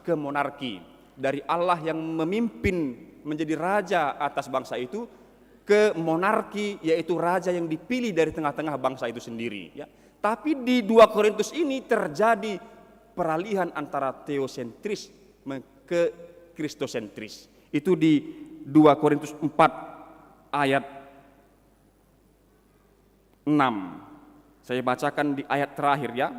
ke monarki, dari Allah yang memimpin menjadi raja atas bangsa itu ke monarki, yaitu raja yang dipilih dari tengah-tengah bangsa itu sendiri. Ya. Tapi di 2 Korintus ini terjadi peralihan antara teosentris ke kristosentris. Itu di 2 Korintus 4 ayat 6. Saya bacakan di ayat terakhir ya.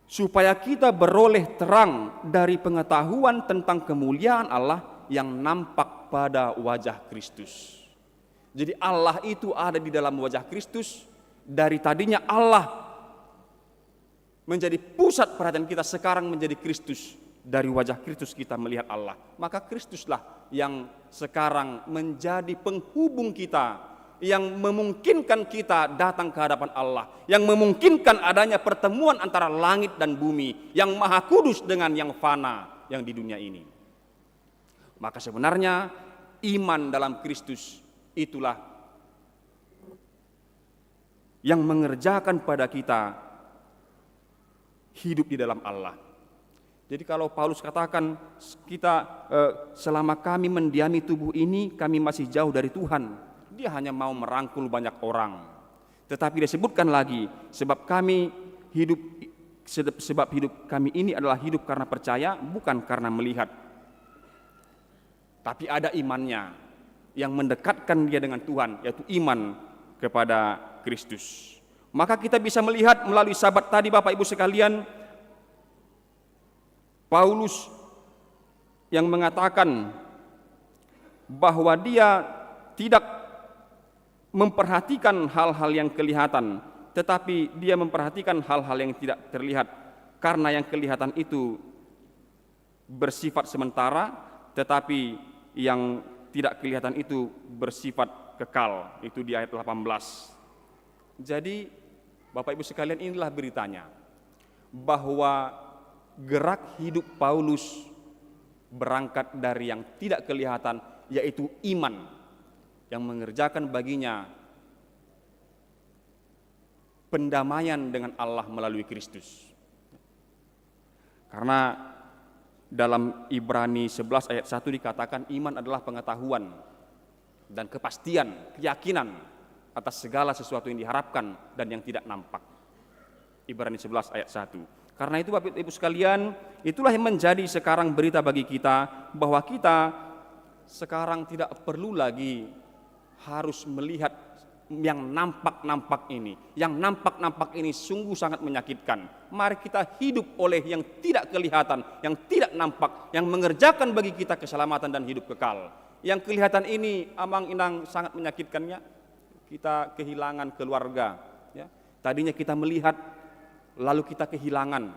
Supaya kita beroleh terang dari pengetahuan tentang kemuliaan Allah yang nampak pada wajah Kristus. Jadi Allah itu ada di dalam wajah Kristus. Dari tadinya Allah menjadi pusat perhatian kita, sekarang menjadi Kristus. Dari wajah Kristus kita melihat Allah. Maka Kristuslah yang sekarang menjadi penghubung kita, yang memungkinkan kita datang ke hadapan Allah, yang memungkinkan adanya pertemuan antara langit dan bumi, yang maha kudus dengan yang fana yang di dunia ini. Maka sebenarnya iman dalam Kristus itulah yang mengerjakan pada kita hidup di dalam Allah. Jadi kalau Paulus katakan kita selama kami mendiami tubuh ini, kami masih jauh dari Tuhan, dia hanya mau merangkul banyak orang. Tetapi disebutkan lagi, sebab hidup kami ini adalah hidup karena percaya, bukan karena melihat. Tapi ada imannya yang mendekatkan dia dengan Tuhan, yaitu iman kepada Kristus. Maka kita bisa melihat melalui sahabat tadi, Bapak Ibu sekalian, Paulus yang mengatakan bahwa dia tidak memperhatikan hal-hal yang kelihatan, tetapi dia memperhatikan hal-hal yang tidak terlihat, karena yang kelihatan itu bersifat sementara, tetapi yang tidak kelihatan itu bersifat kekal. Itu di ayat 18. Jadi Bapak Ibu sekalian, inilah beritanya bahwa gerak hidup Paulus berangkat dari yang tidak kelihatan, yaitu iman yang mengerjakan baginya pendamaian dengan Allah melalui Kristus. Karena dalam Ibrani 11 ayat 1 dikatakan iman adalah pengetahuan dan kepastian, keyakinan atas segala sesuatu yang diharapkan dan yang tidak nampak. Ibrani 11 ayat 1. Karena itu Bapak Ibu sekalian, itulah yang menjadi sekarang berita bagi kita, bahwa kita sekarang tidak perlu lagi harus melihat yang nampak-nampak ini. Yang nampak-nampak ini sungguh sangat menyakitkan. Mari kita hidup oleh yang tidak kelihatan, yang tidak nampak, yang mengerjakan bagi kita keselamatan dan hidup kekal. Yang kelihatan ini amang-inang sangat menyakitkannya. Kita kehilangan keluarga, ya. Tadinya kita melihat, lalu kita kehilangan.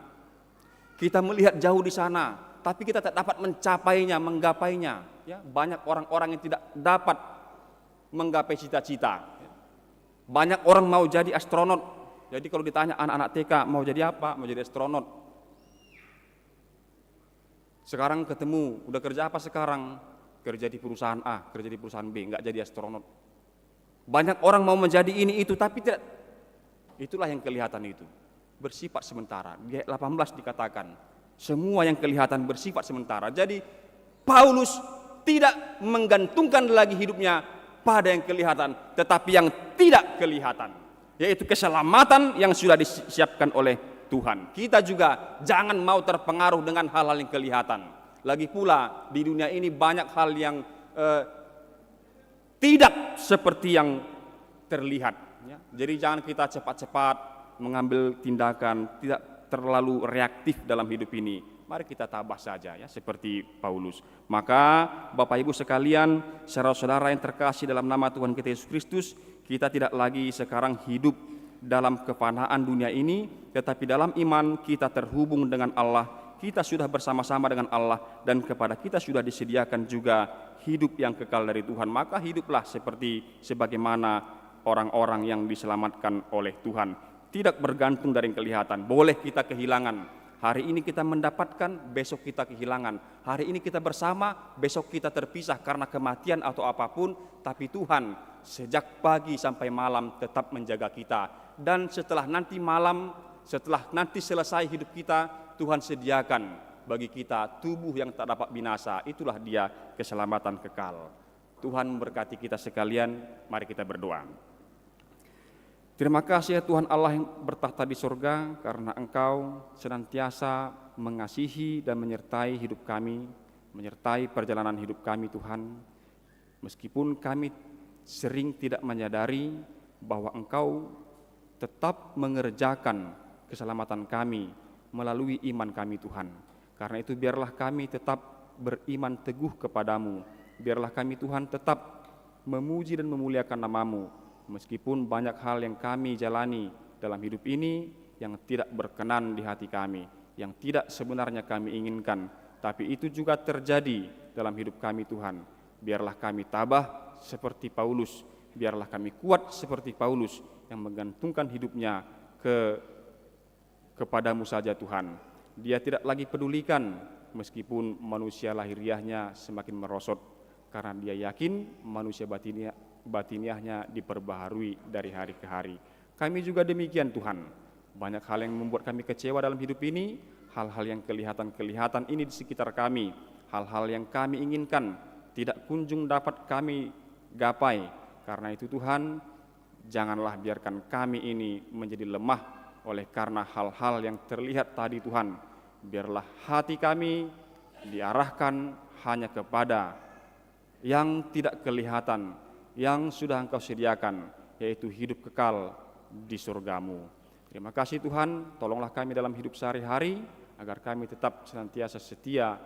Kita melihat jauh di sana, tapi kita tak dapat mencapainya, menggapainya. Ya, banyak orang-orang yang tidak dapat menggapai cita-cita. Banyak orang mau jadi astronot. Jadi kalau ditanya anak-anak TK mau jadi apa? Mau jadi astronot. Sekarang ketemu, udah kerja apa sekarang? Kerja di perusahaan A, kerja di perusahaan B, enggak jadi astronot. Banyak orang mau menjadi ini itu, tapi tidak. Itulah yang kelihatan itu. Bersifat sementara. Di ayat 18 dikatakan, semua yang kelihatan bersifat sementara. Jadi Paulus tidak menggantungkan lagi hidupnya pada yang kelihatan, tetapi yang tidak kelihatan, yaitu keselamatan yang sudah disiapkan oleh Tuhan. Kita juga jangan mau terpengaruh dengan hal-hal yang kelihatan. Lagi pula di dunia ini banyak hal yang tidak seperti yang terlihat, ya. Jadi jangan kita cepat-cepat mengambil tindakan, tidak terlalu reaktif dalam hidup ini. Mari kita tabah saja, ya, seperti Paulus. Maka Bapak Ibu sekalian, saudara-saudara yang terkasih dalam nama Tuhan kita Yesus Kristus, kita tidak lagi sekarang hidup dalam kefanaan dunia ini, tetapi dalam iman kita terhubung dengan Allah. Kita sudah bersama-sama dengan Allah, dan kepada kita sudah disediakan juga hidup yang kekal dari Tuhan. Maka hiduplah seperti sebagaimana orang-orang yang diselamatkan oleh Tuhan. Tidak bergantung dari yang kelihatan. Boleh kita kehilangan. Hari ini kita mendapatkan, besok kita kehilangan. Hari ini kita bersama, besok kita terpisah karena kematian atau apapun. Tapi Tuhan sejak pagi sampai malam tetap menjaga kita. Dan setelah nanti malam, setelah nanti selesai hidup kita, Tuhan sediakan bagi kita tubuh yang tak dapat binasa. Itulah dia keselamatan kekal. Tuhan memberkati kita sekalian. Mari kita berdoa. Terima kasih ya Tuhan Allah yang bertahta di surga, karena Engkau senantiasa mengasihi dan menyertai hidup kami, menyertai perjalanan hidup kami Tuhan. Meskipun kami sering tidak menyadari bahwa Engkau tetap mengerjakan keselamatan kami melalui iman kami Tuhan. Karena itu biarlah kami tetap beriman teguh kepadamu. Biarlah kami Tuhan tetap memuji dan memuliakan nama-Mu. Meskipun banyak hal yang kami jalani dalam hidup ini yang tidak berkenan di hati kami, yang tidak sebenarnya kami inginkan, tapi itu juga terjadi dalam hidup kami Tuhan. Biarlah kami tabah seperti Paulus, biarlah kami kuat seperti Paulus yang menggantungkan hidupnya kepadamu saja Tuhan. Dia tidak lagi pedulikan meskipun manusia lahiriahnya semakin merosot, karena dia yakin manusia batiniahnya diperbaharui dari hari ke hari. Kami juga demikian Tuhan. Banyak hal yang membuat kami kecewa dalam hidup ini, hal-hal yang kelihatan ini di sekitar kami, hal-hal yang kami inginkan tidak kunjung dapat kami gapai. Karena itu Tuhan, janganlah biarkan kami ini menjadi lemah oleh karena hal-hal yang terlihat tadi Tuhan. Biarlah hati kami diarahkan hanya kepada yang tidak kelihatan, yang sudah Engkau sediakan, yaitu hidup kekal di surga-Mu. Terima kasih Tuhan, tolonglah kami dalam hidup sehari-hari, agar kami tetap senantiasa setia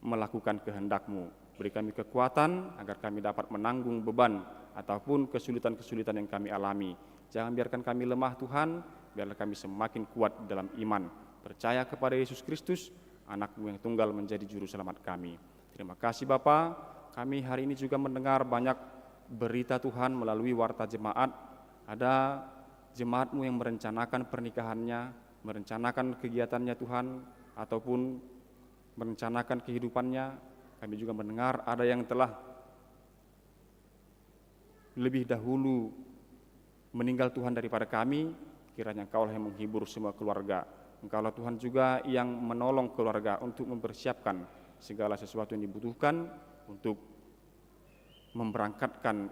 melakukan kehendak-Mu. Beri kami kekuatan, agar kami dapat menanggung beban ataupun kesulitan-kesulitan yang kami alami. Jangan biarkan kami lemah Tuhan, biarlah kami semakin kuat dalam iman. Percaya kepada Yesus Kristus, anak-Mu yang tunggal menjadi juru selamat kami. Terima kasih Bapa. Kami hari ini juga mendengar banyak berita Tuhan melalui warta jemaat. Ada jemaat-Mu yang merencanakan pernikahannya, merencanakan kegiatannya Tuhan, ataupun merencanakan kehidupannya. Kami juga mendengar ada yang telah lebih dahulu meninggal Tuhan daripada kami. Kiranya Engkau lah yang menghibur semua keluarga. Engkau lah Tuhan juga yang menolong keluarga untuk mempersiapkan segala sesuatu yang dibutuhkan untuk memberangkatkan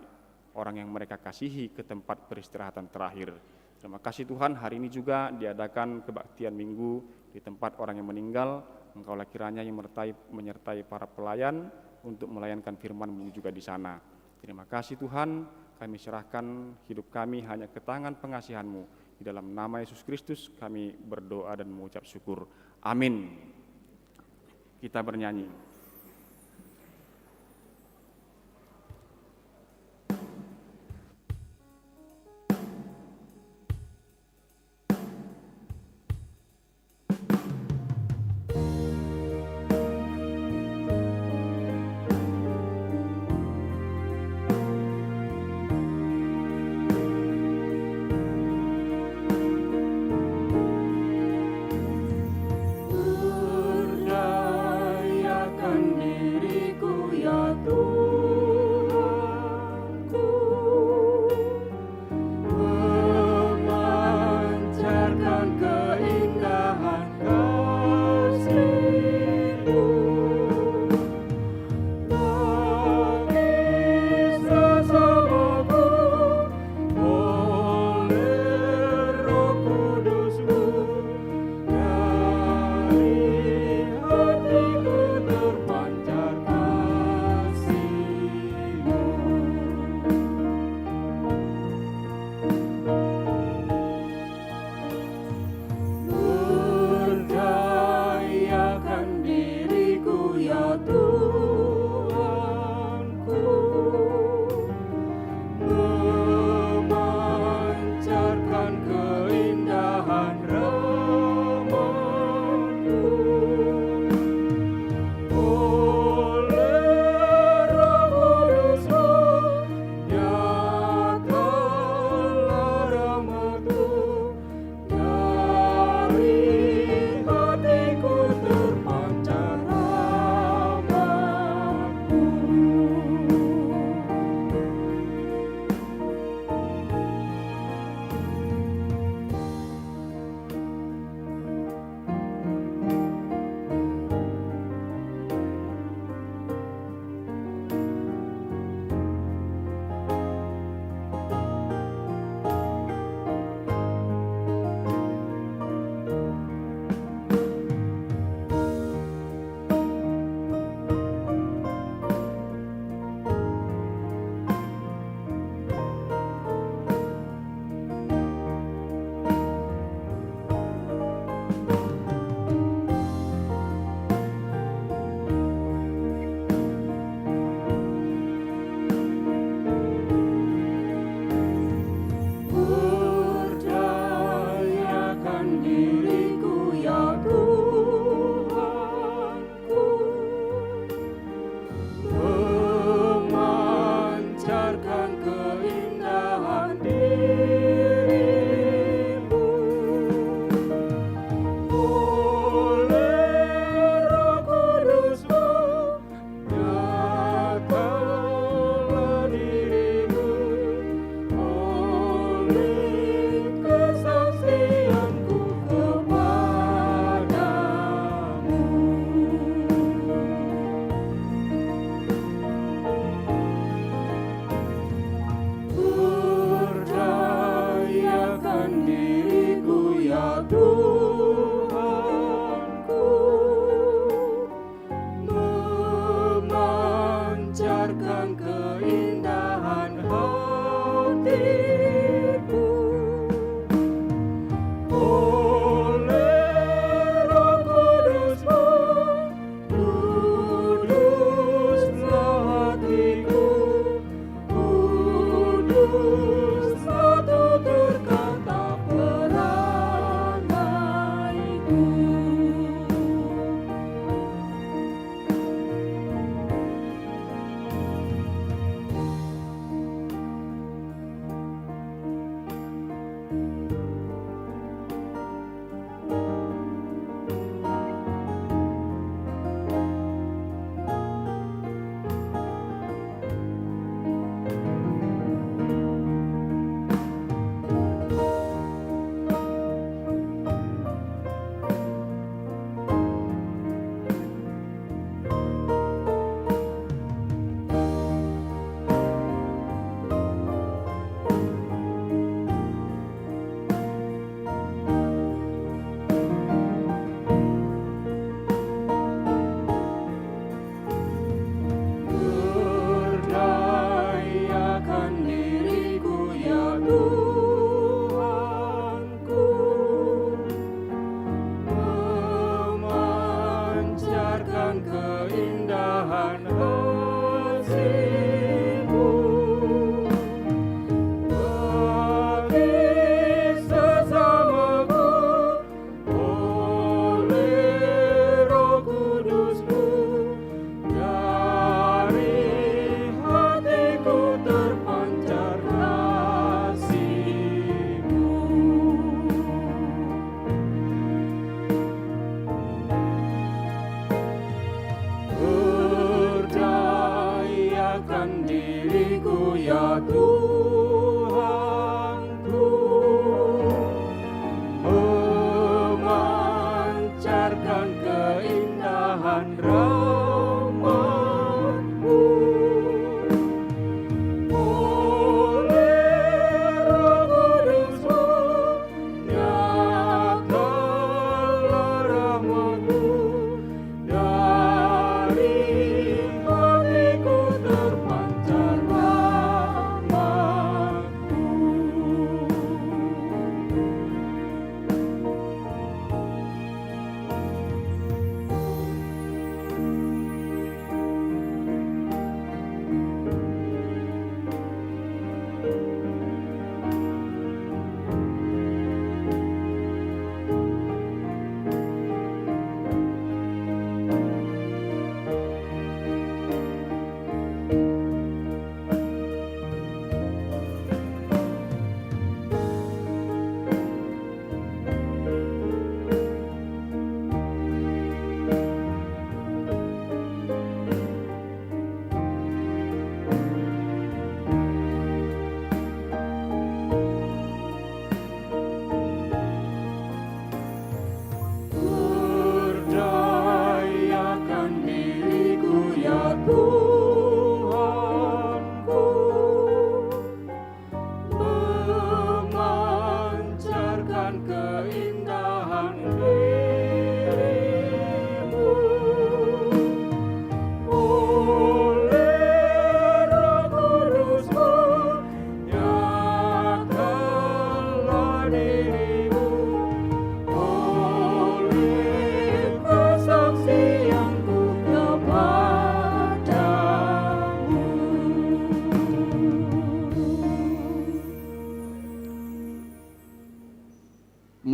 orang yang mereka kasihi ke tempat peristirahatan terakhir. Terima kasih Tuhan, hari ini juga diadakan kebaktian minggu di tempat orang yang meninggal. Engkaulah kiranya yang menyertai para pelayan untuk melayankan firman-Mu juga di sana. Terima kasih Tuhan, kami serahkan hidup kami hanya ke tangan pengasihan-Mu. Di dalam nama Yesus Kristus kami berdoa dan mengucap syukur. Amin. Kita bernyanyi.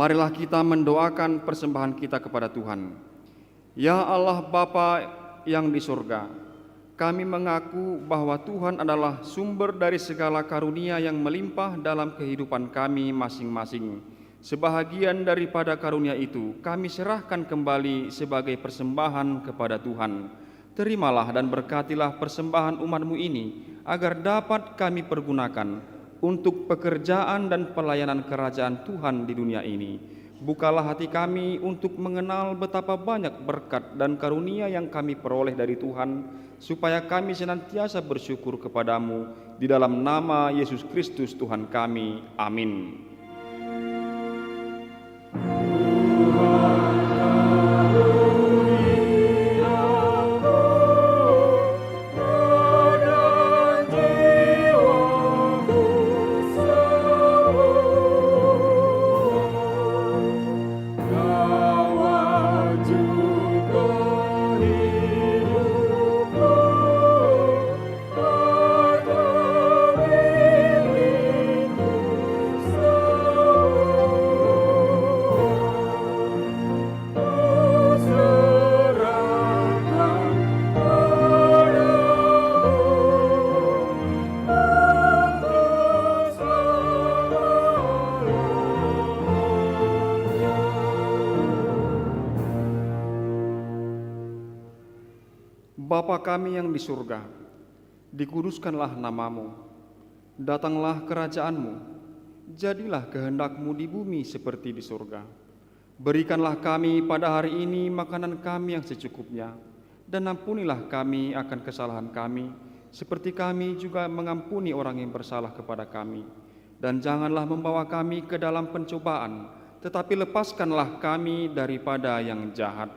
marilah kita mendoakan persembahan kita kepada Tuhan. Ya Allah Bapa yang di surga, kami mengaku bahwa Tuhan adalah sumber dari segala karunia yang melimpah dalam kehidupan kami masing-masing. Sebahagian daripada karunia itu kami serahkan kembali sebagai persembahan kepada Tuhan. Terimalah dan berkatilah persembahan umat-Mu ini, agar dapat kami pergunakan untuk pekerjaan dan pelayanan kerajaan Tuhan di dunia ini. Bukalah hati kami untuk mengenal betapa banyak berkat dan karunia yang kami peroleh dari Tuhan, supaya kami senantiasa bersyukur kepadamu di dalam nama Yesus Kristus Tuhan kami. Amin. Bapa kami yang di surga, dikuduskanlah namamu, datanglah kerajaan-Mu, jadilah kehendak-Mu di bumi seperti di surga. Berikanlah kami pada hari ini makanan kami yang secukupnya, dan ampunilah kami akan kesalahan kami, seperti kami juga mengampuni orang yang bersalah kepada kami. Dan janganlah membawa kami ke dalam pencobaan, tetapi lepaskanlah kami daripada yang jahat.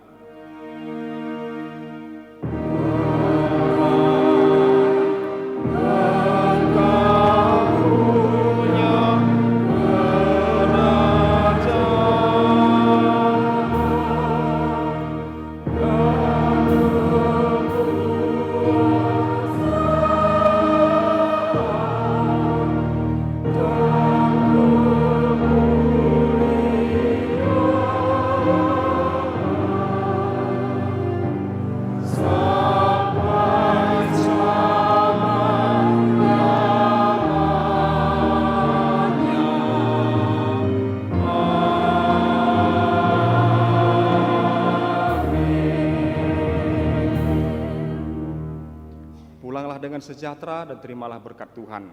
Dengan sejahtera dan terimalah berkat Tuhan.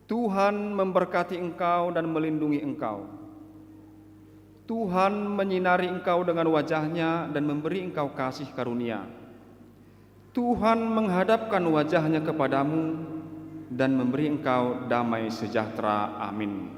Tuhan memberkati engkau dan melindungi engkau. Tuhan menyinari engkau dengan wajah-Nya dan memberi engkau kasih karunia. Tuhan menghadapkan wajah-Nya kepadamu dan memberi engkau damai sejahtera. Amin.